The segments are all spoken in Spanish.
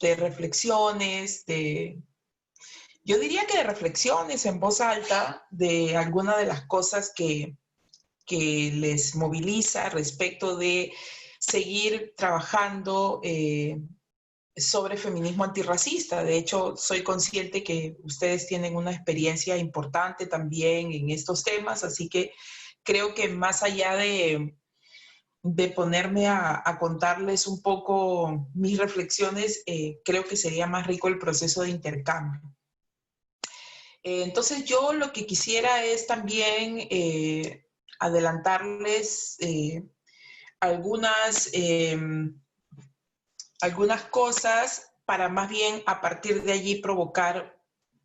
de reflexiones, yo diría que de reflexiones en voz alta de algunas de las cosas que les moviliza respecto de seguir trabajando sobre feminismo antirracista. De hecho, soy consciente que ustedes tienen una experiencia importante también en estos temas, así que creo que más allá de ponerme a contarles un poco mis reflexiones, creo que sería más rico el proceso de intercambio. Entonces yo lo que quisiera es también adelantarles algunas, algunas cosas para más bien a partir de allí provocar,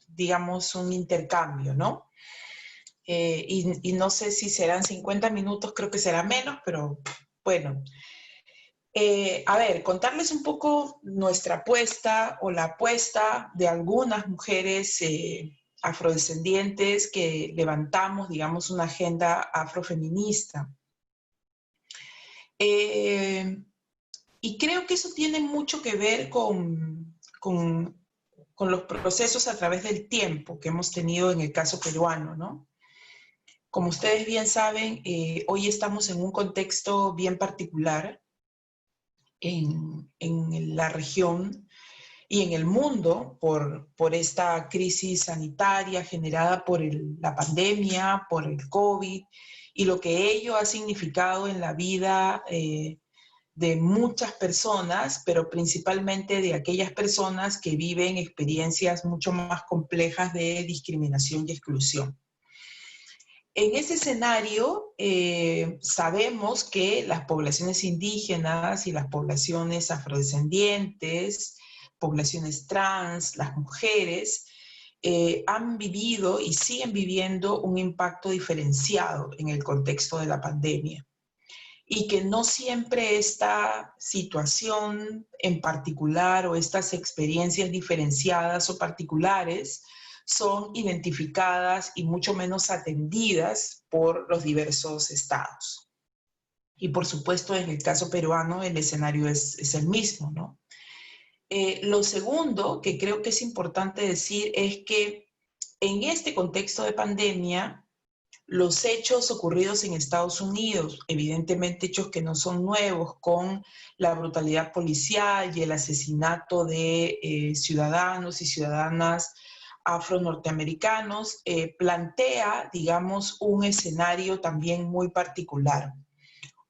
digamos, un intercambio, ¿no? Y no sé si serán 50 minutos, creo que será menos, pero bueno. A ver, contarles un poco nuestra apuesta o la apuesta de algunas mujeres afrodescendientes que levantamos, digamos, una agenda afrofeminista. Y creo que eso tiene mucho que ver con los procesos a través del tiempo que hemos tenido en el caso peruano, ¿no? Como ustedes bien saben, hoy estamos en un contexto bien particular en la región y en el mundo por esta crisis sanitaria generada por la pandemia, por el COVID, y lo que ello ha significado en la vida de muchas personas, pero principalmente de aquellas personas que viven experiencias mucho más complejas de discriminación y exclusión. En ese escenario, sabemos que las poblaciones indígenas y las poblaciones afrodescendientes, poblaciones trans, las mujeres, han vivido y siguen viviendo un impacto diferenciado en el contexto de la pandemia. Y que no siempre esta situación en particular o estas experiencias diferenciadas o particulares son identificadas y mucho menos atendidas por los diversos estados. Y por supuesto, en el caso peruano, el escenario es el mismo, ¿no? Lo segundo que creo que es importante decir es que en este contexto de pandemia, los hechos ocurridos en Estados Unidos, evidentemente hechos que no son nuevos, con la brutalidad policial y el asesinato de ciudadanos y ciudadanas afro-norteamericanos, plantea, digamos, un escenario también muy particular.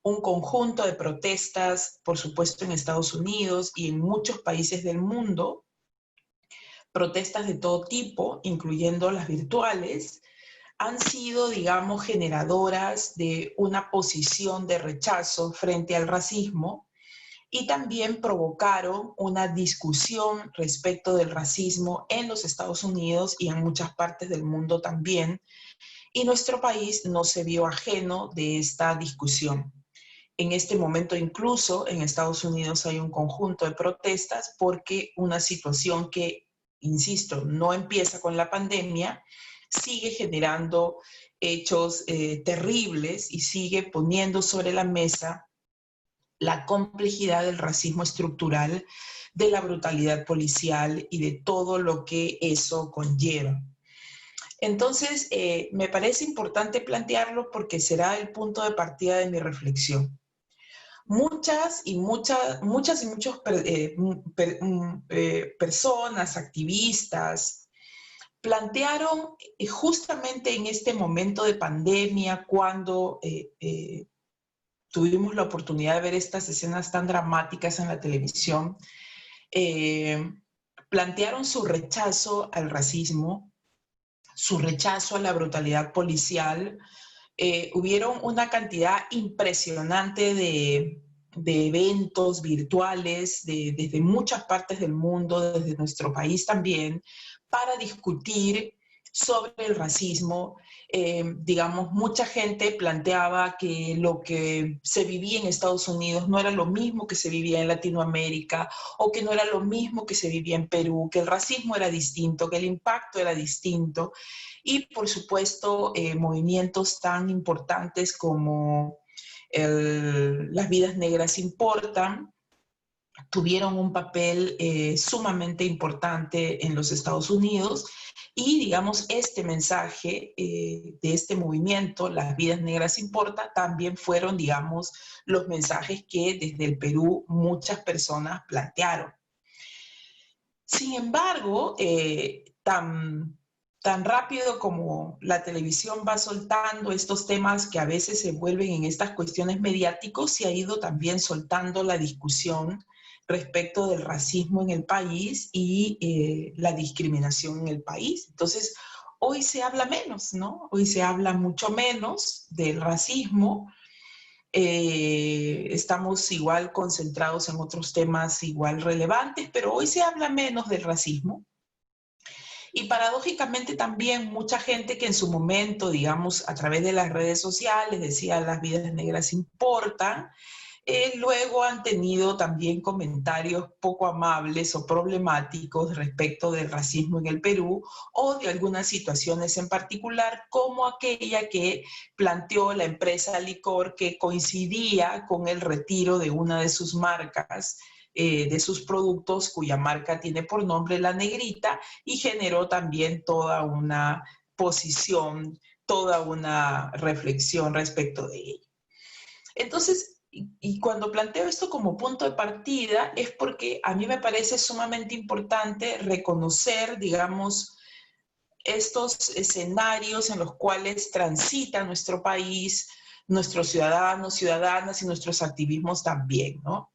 Un conjunto de protestas, por supuesto, en Estados Unidos y en muchos países del mundo, protestas de todo tipo, incluyendo las virtuales, han sido, digamos, generadoras de una posición de rechazo frente al racismo y también provocaron una discusión respecto del racismo en los Estados Unidos y en muchas partes del mundo también, y nuestro país no se vio ajeno de esta discusión. En este momento incluso en Estados Unidos hay un conjunto de protestas porque una situación que, insisto, no empieza con la pandemia, sigue generando hechos terribles y sigue poniendo sobre la mesa la complejidad del racismo estructural, de la brutalidad policial y de todo lo que eso conlleva. Entonces, me parece importante plantearlo porque será el punto de partida de mi reflexión. Muchas y muchos personas, activistas, plantearon justamente en este momento de pandemia, cuando tuvimos la oportunidad de ver estas escenas tan dramáticas en la televisión, plantearon su rechazo al racismo, su rechazo a la brutalidad policial. Hubieron una cantidad impresionante de eventos virtuales desde muchas partes del mundo, desde nuestro país también, para discutir sobre el racismo. Digamos, mucha gente planteaba que lo que se vivía en Estados Unidos no era lo mismo que se vivía en Latinoamérica, o que no era lo mismo que se vivía en Perú, que el racismo era distinto, que el impacto era distinto. Y por supuesto, movimientos tan importantes como las vidas negras importan, tuvieron un papel sumamente importante en los Estados Unidos y, digamos, este mensaje de este movimiento, Las Vidas Negras Importa, también fueron, digamos, los mensajes que desde el Perú muchas personas plantearon. Sin embargo, tan rápido como la televisión va soltando estos temas que a veces se vuelven en estas cuestiones mediáticos, se ha ido también soltando la discusión respecto del racismo en el país y la discriminación en el país. Entonces, hoy se habla menos, ¿no? Hoy se habla mucho menos del racismo. Estamos igual concentrados en otros temas igual relevantes, pero hoy se habla menos del racismo. Y paradójicamente también mucha gente que en su momento, digamos, a través de las redes sociales decía las vidas negras importan, luego han tenido también comentarios poco amables o problemáticos respecto del racismo en el Perú o de algunas situaciones en particular, como aquella que planteó la empresa Licor que coincidía con el retiro de una de sus marcas, de sus productos, cuya marca tiene por nombre La Negrita, y generó también toda una posición, toda una reflexión respecto de ello. Entonces, y cuando planteo esto como punto de partida es porque a mí me parece sumamente importante reconocer, digamos, estos escenarios en los cuales transita nuestro país, nuestros ciudadanos, ciudadanas y nuestros activismos también, ¿no?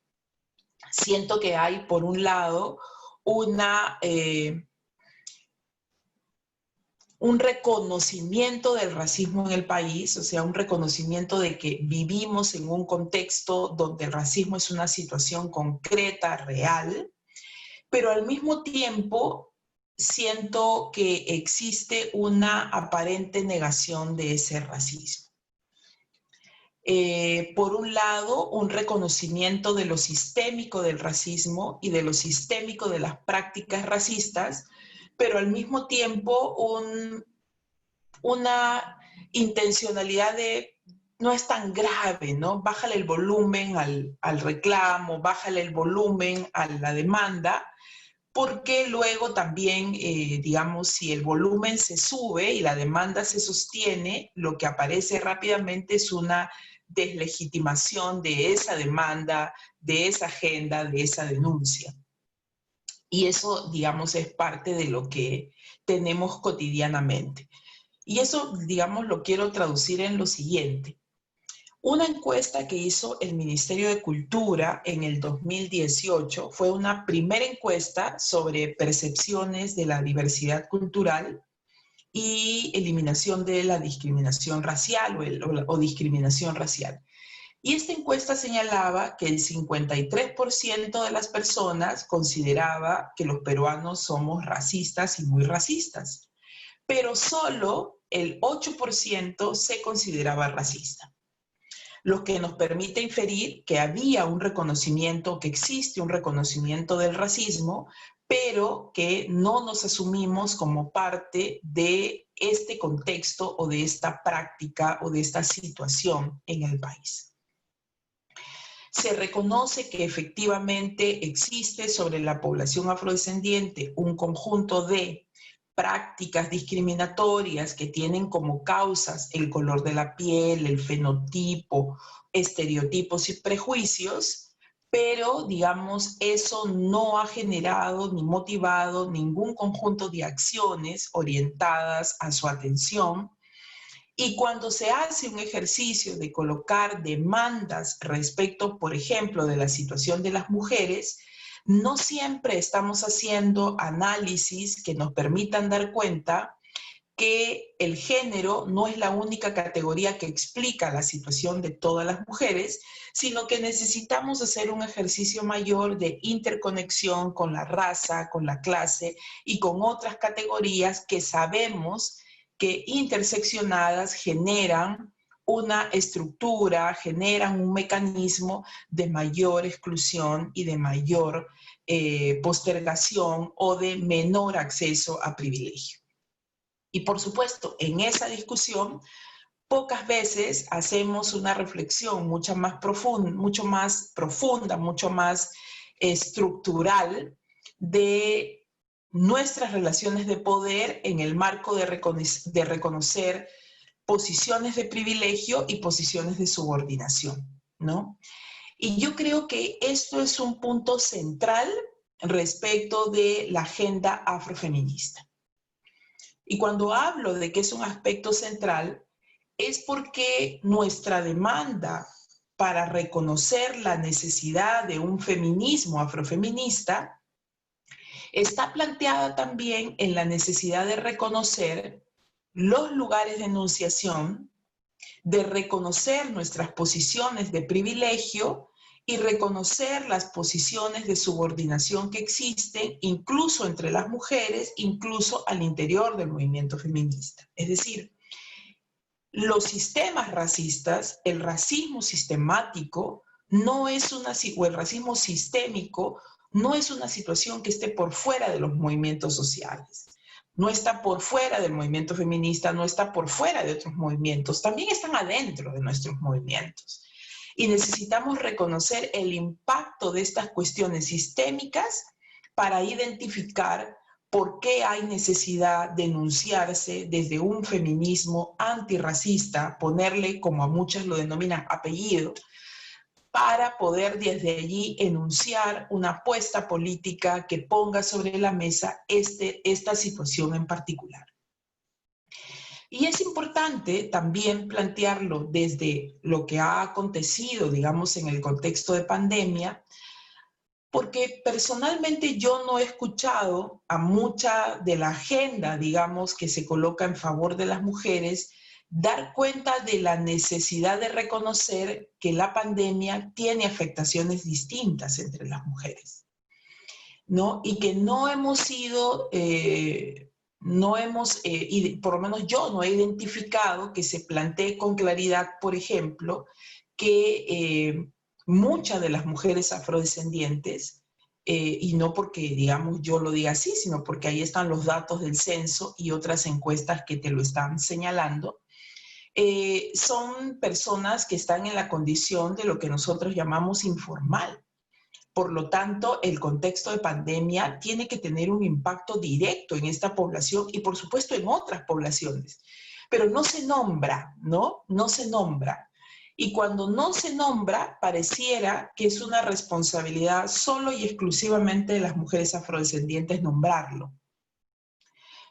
Siento que hay, por un lado, un reconocimiento del racismo en el país, o sea, un reconocimiento de que vivimos en un contexto donde el racismo es una situación concreta, real, pero al mismo tiempo siento que existe una aparente negación de ese racismo. Por un lado, un reconocimiento de lo sistémico del racismo y de lo sistémico de las prácticas racistas, pero al mismo tiempo una intencionalidad de no es tan grave, ¿no? Bájale el volumen al reclamo, bájale el volumen a la demanda, porque luego también, digamos, si el volumen se sube y la demanda se sostiene, lo que aparece rápidamente es una deslegitimación de esa demanda, de esa agenda, de esa denuncia. Y eso, digamos, es parte de lo que tenemos cotidianamente. Y eso, digamos, lo quiero traducir en lo siguiente. Una encuesta que hizo el Ministerio de Cultura en el 2018 fue una primera encuesta sobre percepciones de la diversidad cultural y eliminación de la discriminación racial o discriminación racial. Y esta encuesta señalaba que el 53% de las personas consideraba que los peruanos somos racistas y muy racistas, pero solo el 8% se consideraba racista, lo que nos permite inferir que había un reconocimiento, que existe un reconocimiento del racismo, pero que no nos asumimos como parte de este contexto o de esta práctica o de esta situación en el país. Se reconoce que efectivamente existe sobre la población afrodescendiente un conjunto de prácticas discriminatorias que tienen como causas el color de la piel, el fenotipo, estereotipos y prejuicios, pero, digamos, eso no ha generado ni motivado ningún conjunto de acciones orientadas a su atención. Y cuando se hace un ejercicio de colocar demandas respecto, por ejemplo, de la situación de las mujeres, no siempre estamos haciendo análisis que nos permitan dar cuenta que el género no es la única categoría que explica la situación de todas las mujeres, sino que necesitamos hacer un ejercicio mayor de interconexión con la raza, con la clase y con otras categorías que sabemos que interseccionadas generan una estructura, generan un mecanismo de mayor exclusión y de mayor postergación o de menor acceso a privilegio. Y por supuesto, en esa discusión, pocas veces hacemos una reflexión mucho más profunda, mucho más estructural de nuestras relaciones de poder en el marco de reconocer posiciones de privilegio y posiciones de subordinación, ¿no? Y yo creo que esto es un punto central respecto de la agenda afrofeminista. Y cuando hablo de que es un aspecto central, es porque nuestra demanda para reconocer la necesidad de un feminismo afrofeminista está planteada también en la necesidad de reconocer los lugares de enunciación, de reconocer nuestras posiciones de privilegio y reconocer las posiciones de subordinación que existen incluso entre las mujeres, incluso al interior del movimiento feminista. Es decir, los sistemas racistas, el racismo sistemático, no es una, o el racismo sistémico, no es una situación que esté por fuera de los movimientos sociales. No está por fuera del movimiento feminista, no está por fuera de otros movimientos, también están adentro de nuestros movimientos. Y necesitamos reconocer el impacto de estas cuestiones sistémicas para identificar por qué hay necesidad de enunciarse desde un feminismo antirracista, ponerle, como a muchas lo denominan, apellido, para poder desde allí enunciar una apuesta política que ponga sobre la mesa esta situación en particular. Y es importante también plantearlo desde lo que ha acontecido, digamos, en el contexto de pandemia, porque personalmente yo no he escuchado a mucha de la agenda, digamos, que se coloca en favor de las mujeres, dar cuenta de la necesidad de reconocer que la pandemia tiene afectaciones distintas entre las mujeres, ¿no? Y que no hemos sido, por lo menos yo no he identificado que se plantee con claridad, por ejemplo, que muchas de las mujeres afrodescendientes, y no porque, digamos, yo lo diga así, sino porque ahí están los datos del censo y otras encuestas que te lo están señalando, son personas que están en la condición de lo que nosotros llamamos informal. Por lo tanto, el contexto de pandemia tiene que tener un impacto directo en esta población y, por supuesto, en otras poblaciones. Pero no se nombra, ¿no? No se nombra. Y cuando no se nombra, pareciera que es una responsabilidad solo y exclusivamente de las mujeres afrodescendientes nombrarlo,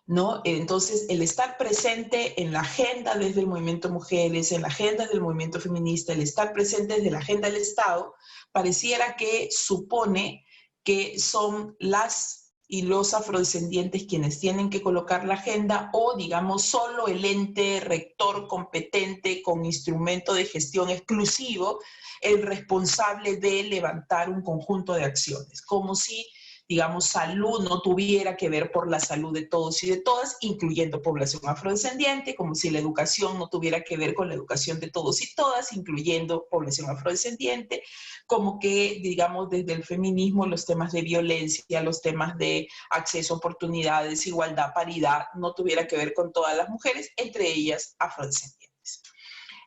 ¿no? Entonces, el estar presente en la agenda desde el movimiento Mujeres, en la agenda del movimiento feminista, el estar presente desde la agenda del Estado, pareciera que supone que son las y los afrodescendientes quienes tienen que colocar la agenda o, digamos, solo el ente rector competente con instrumento de gestión exclusivo, el responsable de levantar un conjunto de acciones, como si, digamos, salud no tuviera que ver por la salud de todos y de todas, incluyendo población afrodescendiente, como si la educación no tuviera que ver con la educación de todos y todas, incluyendo población afrodescendiente, como que, digamos, desde el feminismo los temas de violencia, los temas de acceso a oportunidades, igualdad, paridad, no tuviera que ver con todas las mujeres, entre ellas afrodescendientes.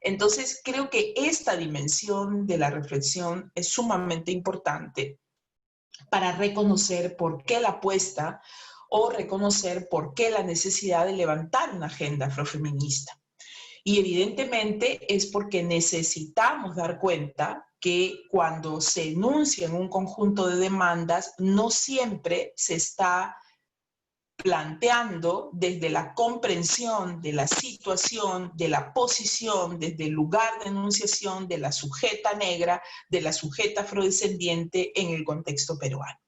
Entonces, creo que esta dimensión de la reflexión es sumamente importante para reconocer por qué la apuesta o reconocer por qué la necesidad de levantar una agenda afrofeminista. Y evidentemente es porque necesitamos dar cuenta que cuando se enuncian un conjunto de demandas, no siempre se está planteando desde la comprensión de la situación, de la posición, desde el lugar de enunciación de la sujeta negra, de la sujeta afrodescendiente en el contexto peruano.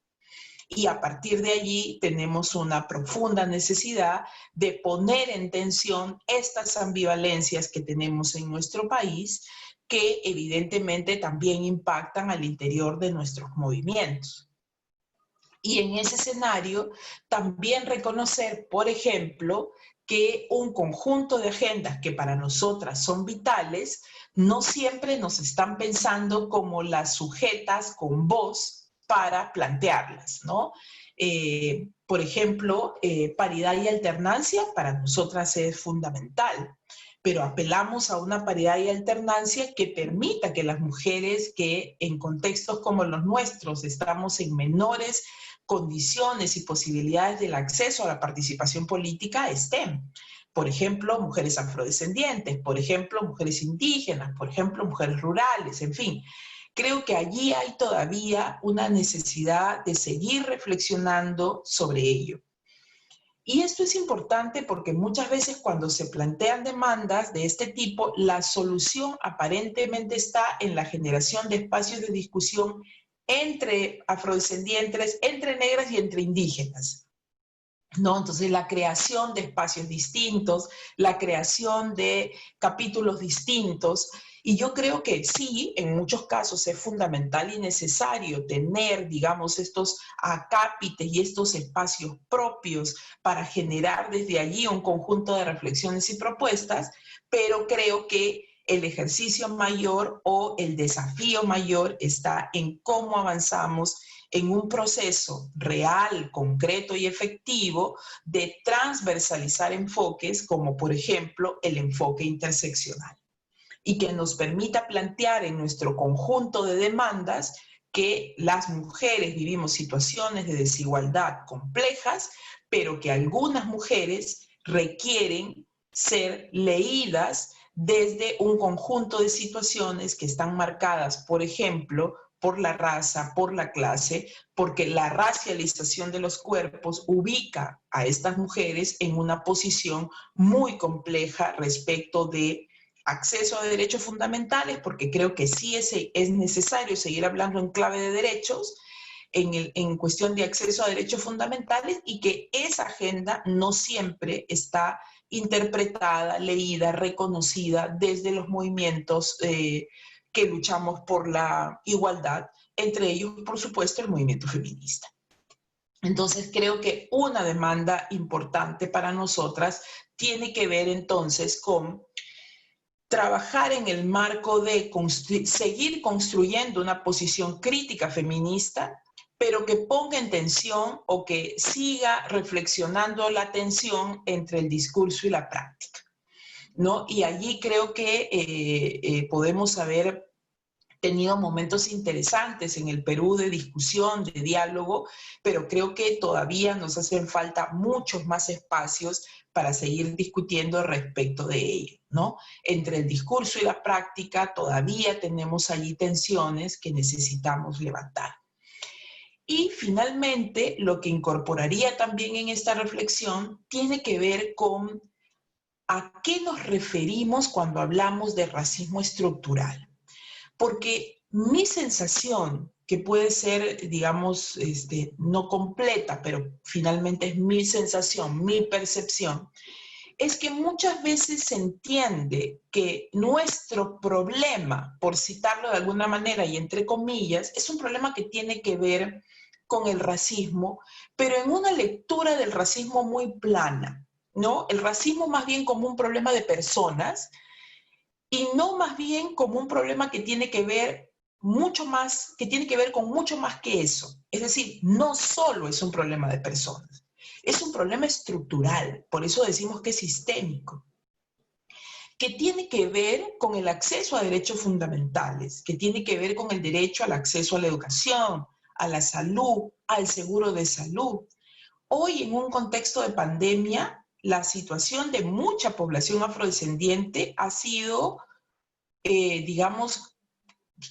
Y a partir de allí tenemos una profunda necesidad de poner en tensión estas ambivalencias que tenemos en nuestro país, que evidentemente también impactan al interior de nuestros movimientos. Y en ese escenario también reconocer, por ejemplo, que un conjunto de agendas que para nosotras son vitales, no siempre nos están pensando como las sujetas con voz para plantearlas, ¿no? Por ejemplo, paridad y alternancia para nosotras es fundamental, pero apelamos a una paridad y alternancia que permita que las mujeres que en contextos como los nuestros estamos en menores condiciones y posibilidades del acceso a la participación política estén. Por ejemplo, mujeres afrodescendientes, por ejemplo, mujeres indígenas, por ejemplo, mujeres rurales, en fin. Creo que allí hay todavía una necesidad de seguir reflexionando sobre ello. Y esto es importante porque muchas veces cuando se plantean demandas de este tipo, la solución aparentemente está en la generación de espacios de discusión entre afrodescendientes, entre negras y entre indígenas, ¿no? Entonces, la creación de espacios distintos, la creación de capítulos distintos, y yo creo que sí, en muchos casos es fundamental y necesario tener, digamos, estos acápites y estos espacios propios para generar desde allí un conjunto de reflexiones y propuestas, pero creo que el ejercicio mayor o el desafío mayor está en cómo avanzamos en un proceso real, concreto y efectivo de transversalizar enfoques como, por ejemplo, el enfoque interseccional, y que nos permita plantear en nuestro conjunto de demandas que las mujeres vivimos situaciones de desigualdad complejas, pero que algunas mujeres requieren ser leídas desde un conjunto de situaciones que están marcadas, por ejemplo, por la raza, por la clase, porque la racialización de los cuerpos ubica a estas mujeres en una posición muy compleja respecto de acceso a derechos fundamentales, porque creo que sí es necesario seguir hablando en clave de derechos, en cuestión de acceso a derechos fundamentales, y que esa agenda no siempre está interpretada, leída, reconocida desde los movimientos que luchamos por la igualdad, entre ellos, por supuesto, el movimiento feminista. Entonces, creo que una demanda importante para nosotras tiene que ver entonces con trabajar en el marco de seguir construyendo una posición crítica feminista, pero que ponga en tensión o que siga reflexionando la tensión entre el discurso y la práctica, ¿no? Y allí creo que podemos haber tenido momentos interesantes en el Perú de discusión, de diálogo, pero creo que todavía nos hacen falta muchos más espacios para seguir discutiendo respecto de ello, ¿no? Entre el discurso y la práctica todavía tenemos allí tensiones que necesitamos levantar. Y finalmente, lo que incorporaría también en esta reflexión tiene que ver con a qué nos referimos cuando hablamos de racismo estructural. Porque mi sensación, que puede ser, digamos, no completa, pero finalmente es mi sensación, mi percepción, es que muchas veces se entiende que nuestro problema, por citarlo de alguna manera y entre comillas, es un problema que tiene que ver con el racismo, pero en una lectura del racismo muy plana, ¿no? El racismo más bien como un problema de personas, y no más bien como un problema que tiene que ver mucho más, que tiene que ver con mucho más que eso. Es decir, no solo es un problema de personas, es un problema estructural, por eso decimos que es sistémico, que tiene que ver con el acceso a derechos fundamentales, que tiene que ver con el derecho al acceso a la educación, a la salud, al seguro de salud. Hoy, en un contexto de pandemia, la situación de mucha población afrodescendiente ha sido digamos,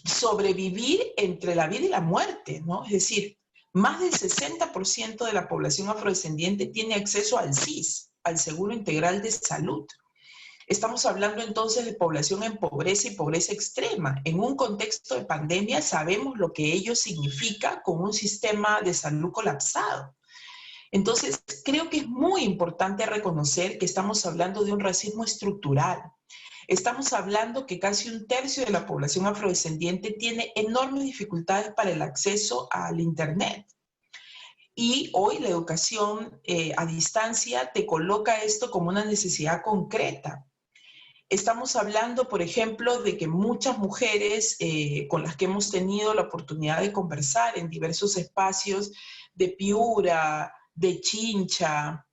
sobrevivir entre la vida y la muerte, ¿no? Es decir, más del 60% de la población afrodescendiente tiene acceso al SIS, al Seguro Integral de Salud. Estamos hablando entonces de población en pobreza y pobreza extrema. En un contexto de pandemia sabemos lo que ello significa con un sistema de salud colapsado. Entonces, creo que es muy importante reconocer que estamos hablando de un racismo estructural. Estamos hablando que casi un tercio de la población afrodescendiente tiene enormes dificultades para el acceso al Internet. Y hoy la educación a distancia te coloca esto como una necesidad concreta. Estamos hablando, por ejemplo, de que muchas mujeres con las que hemos tenido la oportunidad de conversar en diversos espacios de Piura, de Chincha,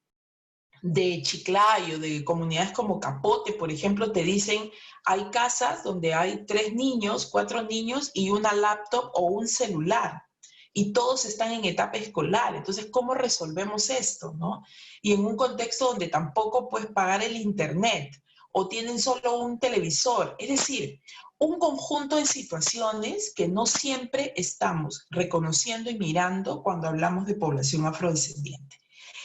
de Chiclayo, de comunidades como Capote, por ejemplo, te dicen, hay casas donde hay 3 niños, 4 niños y una laptop o un celular. Y todos están en etapa escolar. Entonces, ¿cómo resolvemos esto, no? Y en un contexto donde tampoco puedes pagar el internet o tienen solo un televisor. Es decir, un conjunto de situaciones que no siempre estamos reconociendo y mirando cuando hablamos de población afrodescendiente.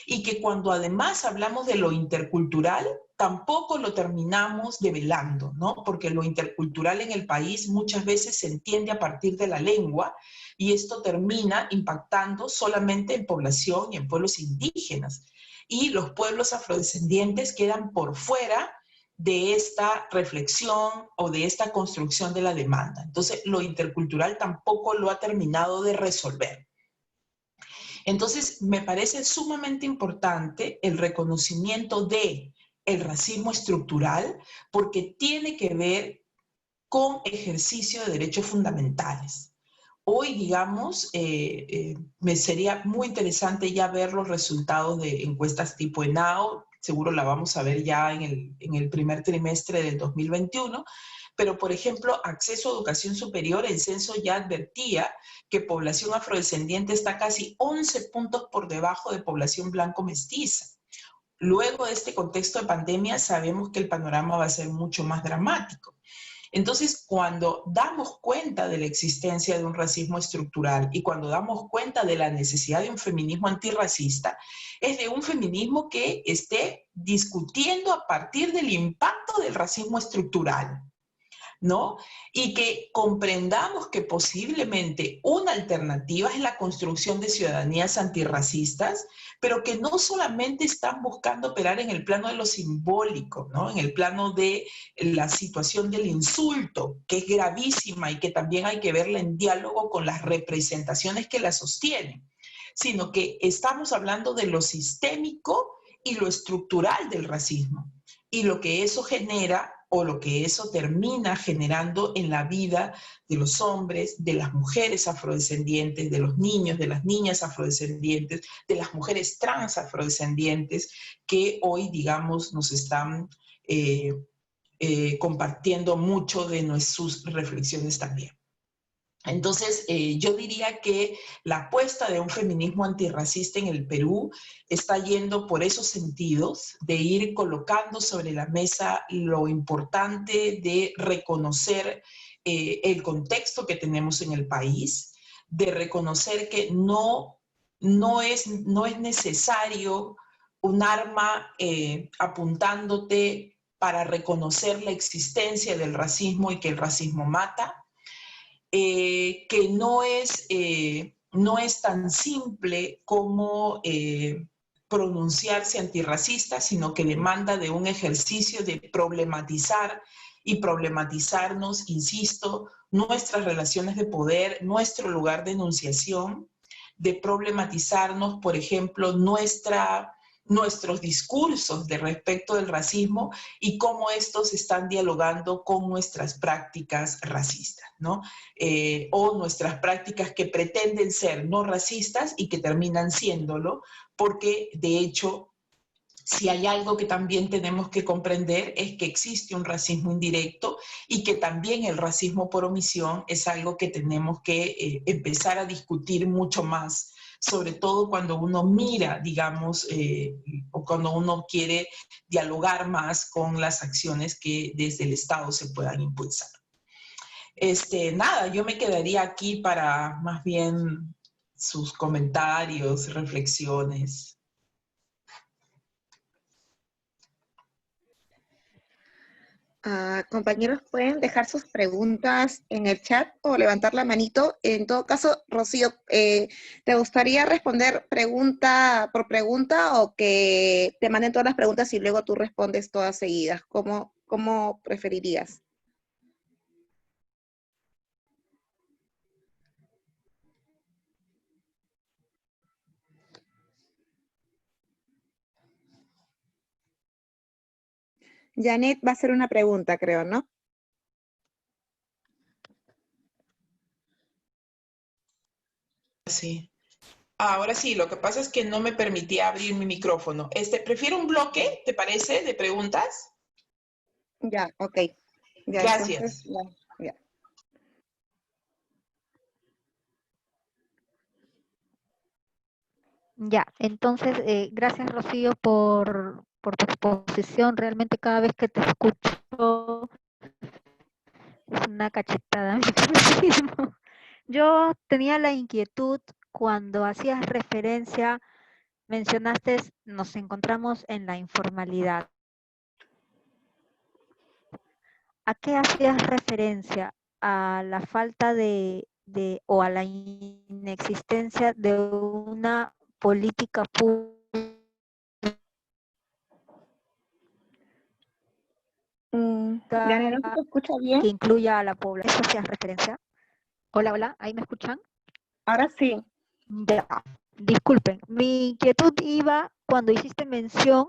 Y que cuando además hablamos de lo intercultural, tampoco lo terminamos develando, ¿no? Porque lo intercultural en el país muchas veces se entiende a partir de la lengua y esto termina impactando solamente en población y en pueblos indígenas. Y los pueblos afrodescendientes quedan por fuera de esta reflexión o de esta construcción de la demanda. Entonces, lo intercultural tampoco lo ha terminado de resolver. Entonces, me parece sumamente importante el reconocimiento de el racismo estructural porque tiene que ver con ejercicio de derechos fundamentales. Hoy, digamos, me sería muy interesante ya ver los resultados de encuestas tipo ENAO, seguro la vamos a ver ya en el primer trimestre del 2021, pero por ejemplo, acceso a educación superior, el censo ya advertía que población afrodescendiente está casi 11 puntos por debajo de población blanco-mestiza. Luego de este contexto de pandemia sabemos que el panorama va a ser mucho más dramático. Entonces, cuando damos cuenta de la existencia de un racismo estructural y cuando damos cuenta de la necesidad de un feminismo antirracista, es de un feminismo que esté discutiendo a partir del impacto del racismo estructural, ¿no? Y que comprendamos que posiblemente una alternativa es la construcción de ciudadanías antirracistas, pero que no solamente están buscando operar en el plano de lo simbólico, ¿no? En el plano de la situación del insulto, que es gravísima y que también hay que verla en diálogo con las representaciones que la sostienen, sino que estamos hablando de lo sistémico y lo estructural del racismo y lo que eso genera o lo que eso termina generando en la vida de los hombres, de las mujeres afrodescendientes, de los niños, de las niñas afrodescendientes, de las mujeres trans afrodescendientes que hoy, digamos, nos están compartiendo mucho de sus reflexiones también. Entonces, yo diría que la apuesta de un feminismo antirracista en el Perú está yendo por esos sentidos, de ir colocando sobre la mesa lo importante de reconocer el contexto que tenemos en el país, de reconocer que no es necesario un arma apuntándote para reconocer la existencia del racismo y que el racismo mata, que no es tan simple como pronunciarse antirracista, sino que demanda de un ejercicio de problematizar y problematizarnos, insisto, nuestras relaciones de poder, nuestro lugar de enunciación, de problematizarnos, por ejemplo, nuestros discursos de respecto del racismo y cómo estos están dialogando con nuestras prácticas racistas, ¿no? O nuestras prácticas que pretenden ser no racistas y que terminan siéndolo, porque de hecho, si hay algo que también tenemos que comprender es que existe un racismo indirecto y que también el racismo por omisión es algo que tenemos que empezar a discutir mucho más, sobre todo cuando uno mira, digamos, o cuando uno quiere dialogar más con las acciones que desde el Estado se puedan impulsar. Nada, yo me quedaría aquí para más bien sus comentarios, reflexiones. Compañeros, pueden dejar sus preguntas en el chat o levantar la manito. En todo caso, Rocío, ¿te gustaría responder pregunta por pregunta o que te manden todas las preguntas y luego tú respondes todas seguidas? ¿Cómo preferirías? Janet va a hacer una pregunta, creo, ¿no? Sí. Ahora sí, lo que pasa es que no me permitía abrir mi micrófono. Prefiero un bloque, ¿te parece, de preguntas? Ya, ok. Ya, entonces, Gracias. ya, ya. Ya, entonces, gracias Rocío por tu exposición. Realmente cada vez que te escucho es una cachetada a mí mismo. Yo tenía la inquietud cuando hacías referencia, mencionaste, nos encontramos en la informalidad. ¿A qué hacías referencia? ¿A la falta o a la inexistencia de una política pública Diana, ¿no se te escucha bien? que incluya a la población? ¿Eso hacías referencia? Hola, hola, ¿ahí me escuchan? Ahora sí. Ya, disculpen. Mi inquietud iba cuando hiciste mención,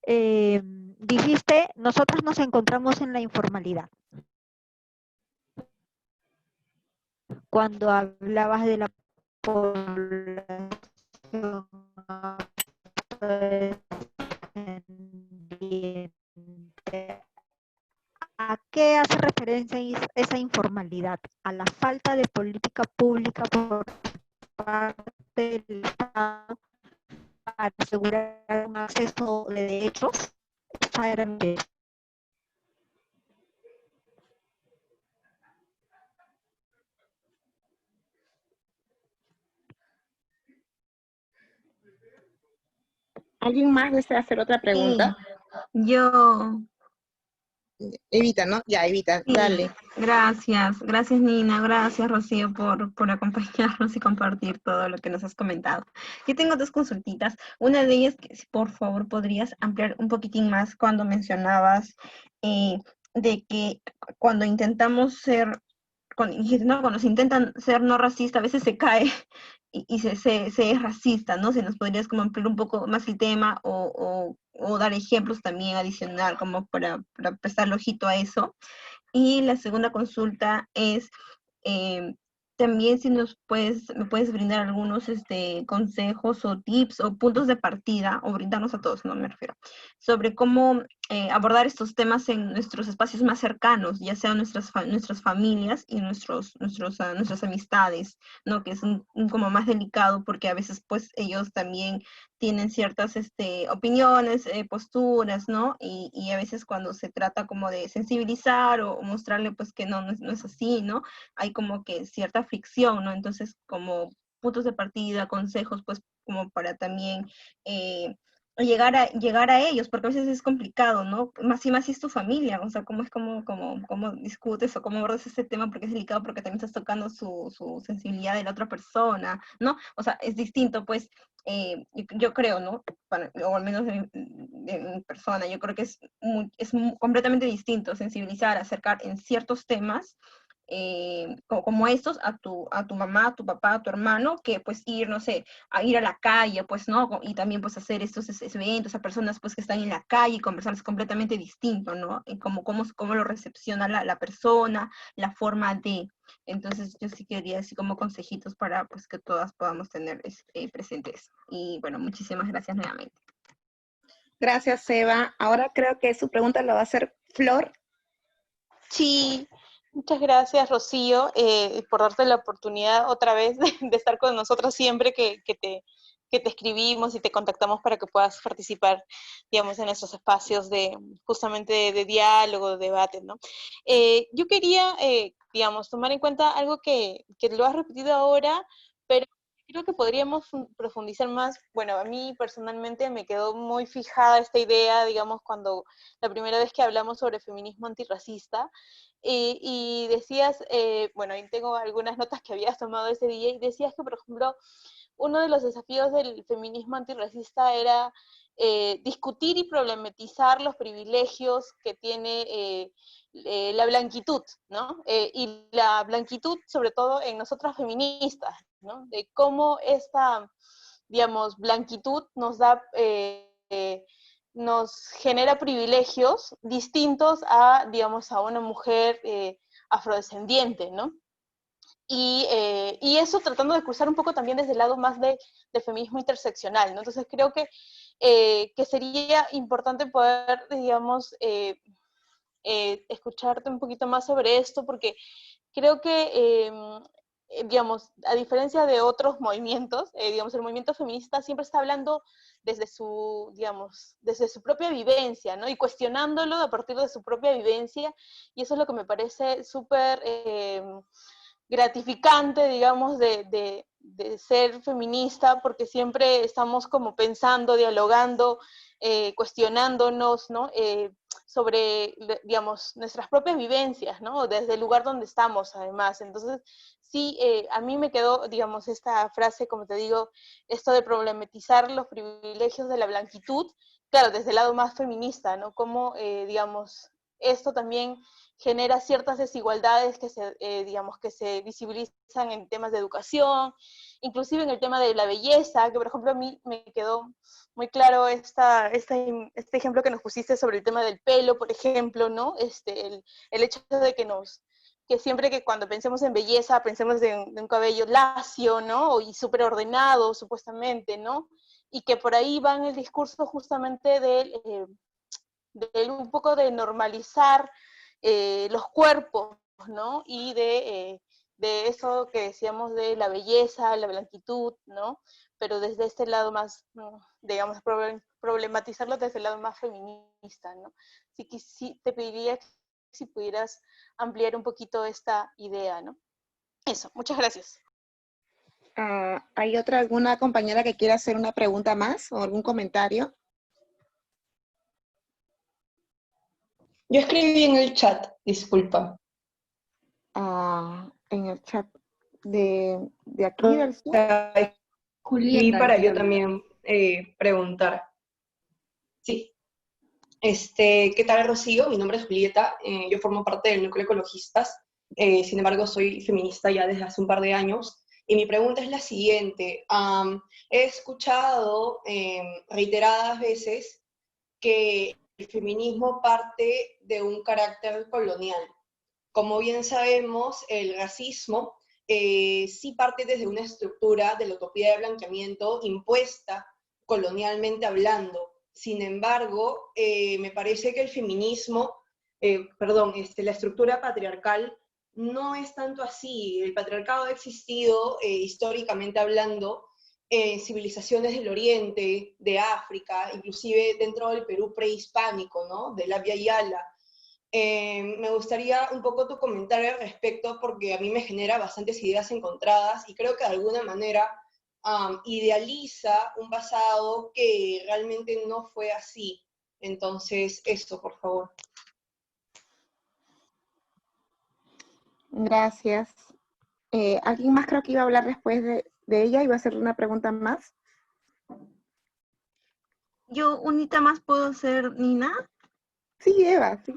dijiste, nosotros nos encontramos en la informalidad. Cuando hablabas de la población afrodescendiente, ¿a qué hace referencia esa informalidad? ¿A la falta de política pública por parte del Estado para asegurar un acceso de derechos? Esa era mi... ¿Alguien más desea hacer otra Sí, pregunta? yo, Evita, ¿no? Ya, Evita, sí, dale. gracias Nina, gracias Rocío por acompañarnos y compartir todo lo que nos has comentado. Yo tengo dos consultitas, una de ellas que si por favor podrías ampliar un poquitín más cuando mencionabas de que cuando intentamos ser, cuando se intentan ser no racista, a veces se cae y se es racista, ¿no? Si nos podrías como ampliar un poco más el tema o dar ejemplos también adicional como para prestar ojito a eso. Y la segunda consulta es eh, también si me puedes brindar algunos consejos o tips o puntos de partida, o brindarnos a todos, no me refiero, sobre cómo abordar estos temas en nuestros espacios más cercanos, ya sean nuestras familias y nuestras amistades, ¿no? Que es como más delicado porque a veces pues ellos también tienen ciertas opiniones, posturas, ¿no? Y a veces cuando se trata como de sensibilizar o mostrarle pues que no es así, ¿no? Hay como que cierta fricción, ¿no? Entonces como puntos de partida, consejos, pues como para también llegar a ellos, porque a veces es complicado, ¿no? Más si es tu familia, o sea, cómo discutes o cómo abordas este tema, porque es delicado, porque también estás tocando su sensibilidad de la otra persona, ¿no? O sea, es distinto, pues, yo creo, ¿no? O al menos de mi persona, yo creo que completamente distinto sensibilizar, acercar en ciertos temas como estos a tu mamá, a tu papá, a tu hermano, que pues ir, no sé, a ir a la calle, pues, ¿no? Y también pues hacer estos eventos a personas pues que están en la calle y conversar es completamente distinto, ¿no? Y cómo lo recepciona la persona, la forma de... Entonces yo sí quería así como consejitos para pues que todas podamos tener presentes. Y bueno, muchísimas gracias nuevamente. Gracias, Eva. Ahora creo que su pregunta la va a hacer Flor. Sí, muchas gracias, Rocío, por darte la oportunidad otra vez de estar con nosotros siempre que te escribimos y te contactamos para que puedas participar, digamos, en estos espacios justamente de diálogo, de debate, ¿no? Yo quería, digamos, tomar en cuenta algo que lo has repetido ahora, pero creo que podríamos profundizar más. Bueno, a mí personalmente me quedó muy fijada esta idea, digamos, cuando la primera vez que hablamos sobre feminismo antirracista, y decías, bueno, ahí tengo algunas notas que habías tomado ese día, y decías que, por ejemplo, uno de los desafíos del feminismo antirracista era discutir y problematizar los privilegios que tiene la blanquitud, ¿no? Y la blanquitud, sobre todo en nosotras feministas, ¿no? De cómo esta, digamos, blanquitud nos da... nos genera privilegios distintos a, digamos, a una mujer afrodescendiente, ¿no? y eso tratando de cruzar un poco también desde el lado más de feminismo interseccional, ¿no? Entonces creo que sería importante poder, digamos, escucharte un poquito más sobre esto, porque creo que, digamos, a diferencia de otros movimientos, digamos, el movimiento feminista siempre está hablando desde su, digamos, desde su propia vivencia, ¿no? Y cuestionándolo a partir de su propia vivencia, y eso es lo que me parece súper gratificante, digamos, de ser feminista, porque siempre estamos como pensando, dialogando, cuestionándonos, ¿no? Sobre, digamos, nuestras propias vivencias, ¿no? Desde el lugar donde estamos, además. Entonces, sí, a mí me quedó, digamos, esta frase, como te digo, esto de problematizar los privilegios de la blanquitud, claro, desde el lado más feminista, ¿no? Como, digamos, esto también genera ciertas desigualdades que se, digamos, que se visibilizan en temas de educación, inclusive en el tema de la belleza, que por ejemplo a mí me quedó muy claro este ejemplo que nos pusiste sobre el tema del pelo, por ejemplo, ¿no? El hecho de que siempre que cuando pensemos en belleza, pensemos de un cabello lacio, ¿no? Y súper ordenado, supuestamente, ¿no? Y que por ahí va en el discurso justamente de un poco de normalizar los cuerpos, ¿no? Y de eso que decíamos de la belleza, la blanquitud, ¿no? Pero desde este lado más, digamos, problematizarlo desde el lado más feminista, ¿no? Así que sí te pediría que si pudieras ampliar un poquito esta idea, ¿no? Eso, muchas gracias. ¿Hay alguna compañera que quiera hacer una pregunta más o algún comentario? Yo escribí en el chat, disculpa. En el chat de aquí del sur. Y para yo también preguntar. Sí. ¿Qué tal, Rocío? Mi nombre es Julieta. Yo formo parte del Núcleo Ecologistas. Sin embargo, soy feminista ya desde hace un par de años. Y mi pregunta es la siguiente. He escuchado reiteradas veces que el feminismo parte de un carácter colonial. Como bien sabemos, el racismo sí parte desde una estructura de la utopía de blanqueamiento impuesta colonialmente hablando. Sin embargo, me parece que el feminismo, la estructura patriarcal no es tanto así. El patriarcado ha existido históricamente hablando en civilizaciones del Oriente, de África, inclusive dentro del Perú prehispánico, ¿no? De la Via Yala. Me gustaría un poco tu comentario al respecto porque a mí me genera bastantes ideas encontradas y creo que de alguna manera idealiza un pasado que realmente no fue así. Entonces, eso, por favor. Gracias. ¿Alguien más creo que iba a hablar después de ella? ¿Iba a hacer una pregunta más? Yo, unita más puedo hacer, Nina. Sí, Eva, sí.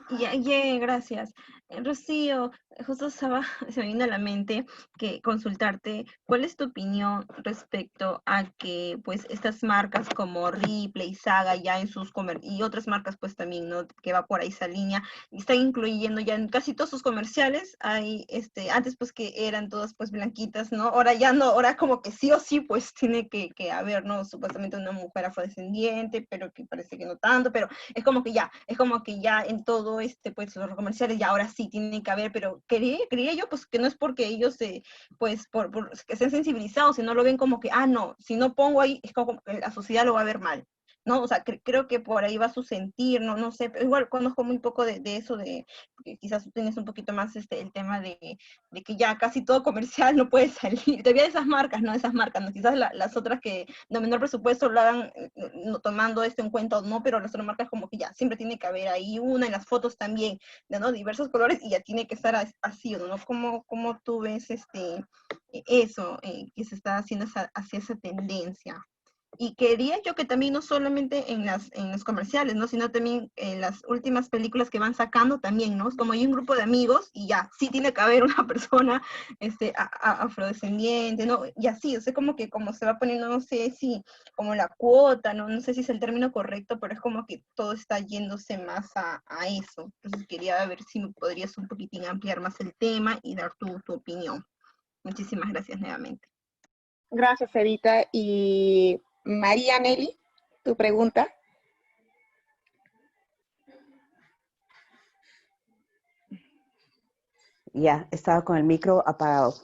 Gracias. Rocío, justo se me vino a la mente que consultarte, ¿cuál es tu opinión respecto a que pues estas marcas como Ripley, Saga, ya en sus y otras marcas pues también, ¿no? Que va por ahí esa línea, están incluyendo ya en casi todos sus comerciales, hay, antes pues que eran todas pues blanquitas, ¿no? Ahora ya no, ahora como que sí o sí pues tiene que haber, ¿no? Supuestamente una mujer afrodescendiente, pero que parece que no tanto, pero es como que ya en todo pues los comerciales ya ahora sí tienen que haber, pero creía yo pues que no es porque ellos pues por que estén sensibilizados, sino lo ven como que, no, si no pongo ahí, es como que la sociedad lo va a ver mal, ¿no? O sea, creo que por ahí va su sentir, no sé, pero igual conozco muy poco de eso, porque quizás tú tienes un poquito más el tema de que ya casi todo comercial no puede salir, todavía de esas marcas, ¿no? Quizás las otras que de menor presupuesto lo hagan tomando esto en cuenta o no, pero las otras marcas como que ya siempre tiene que haber ahí una, en las fotos también, ¿no? Diversos colores y ya tiene que estar así, ¿no? ¿Cómo tú ves eso que se está haciendo hacia esa tendencia? Y quería yo que también no solamente en los comerciales, ¿no? Sino también en las últimas películas que van sacando también, ¿no? Es como hay un grupo de amigos y ya, sí tiene que haber una persona afrodescendiente, ¿no? Y así, o sea, como se va poniendo, no sé si como la cuota, ¿no? No sé si es el término correcto, pero es como que todo está yéndose más a eso. Entonces quería ver si me podrías un poquitín ampliar más el tema y dar tu opinión. Muchísimas gracias nuevamente. Gracias, Evita. Y María Nelly, tu pregunta. Ya, estaba con el micro apagado.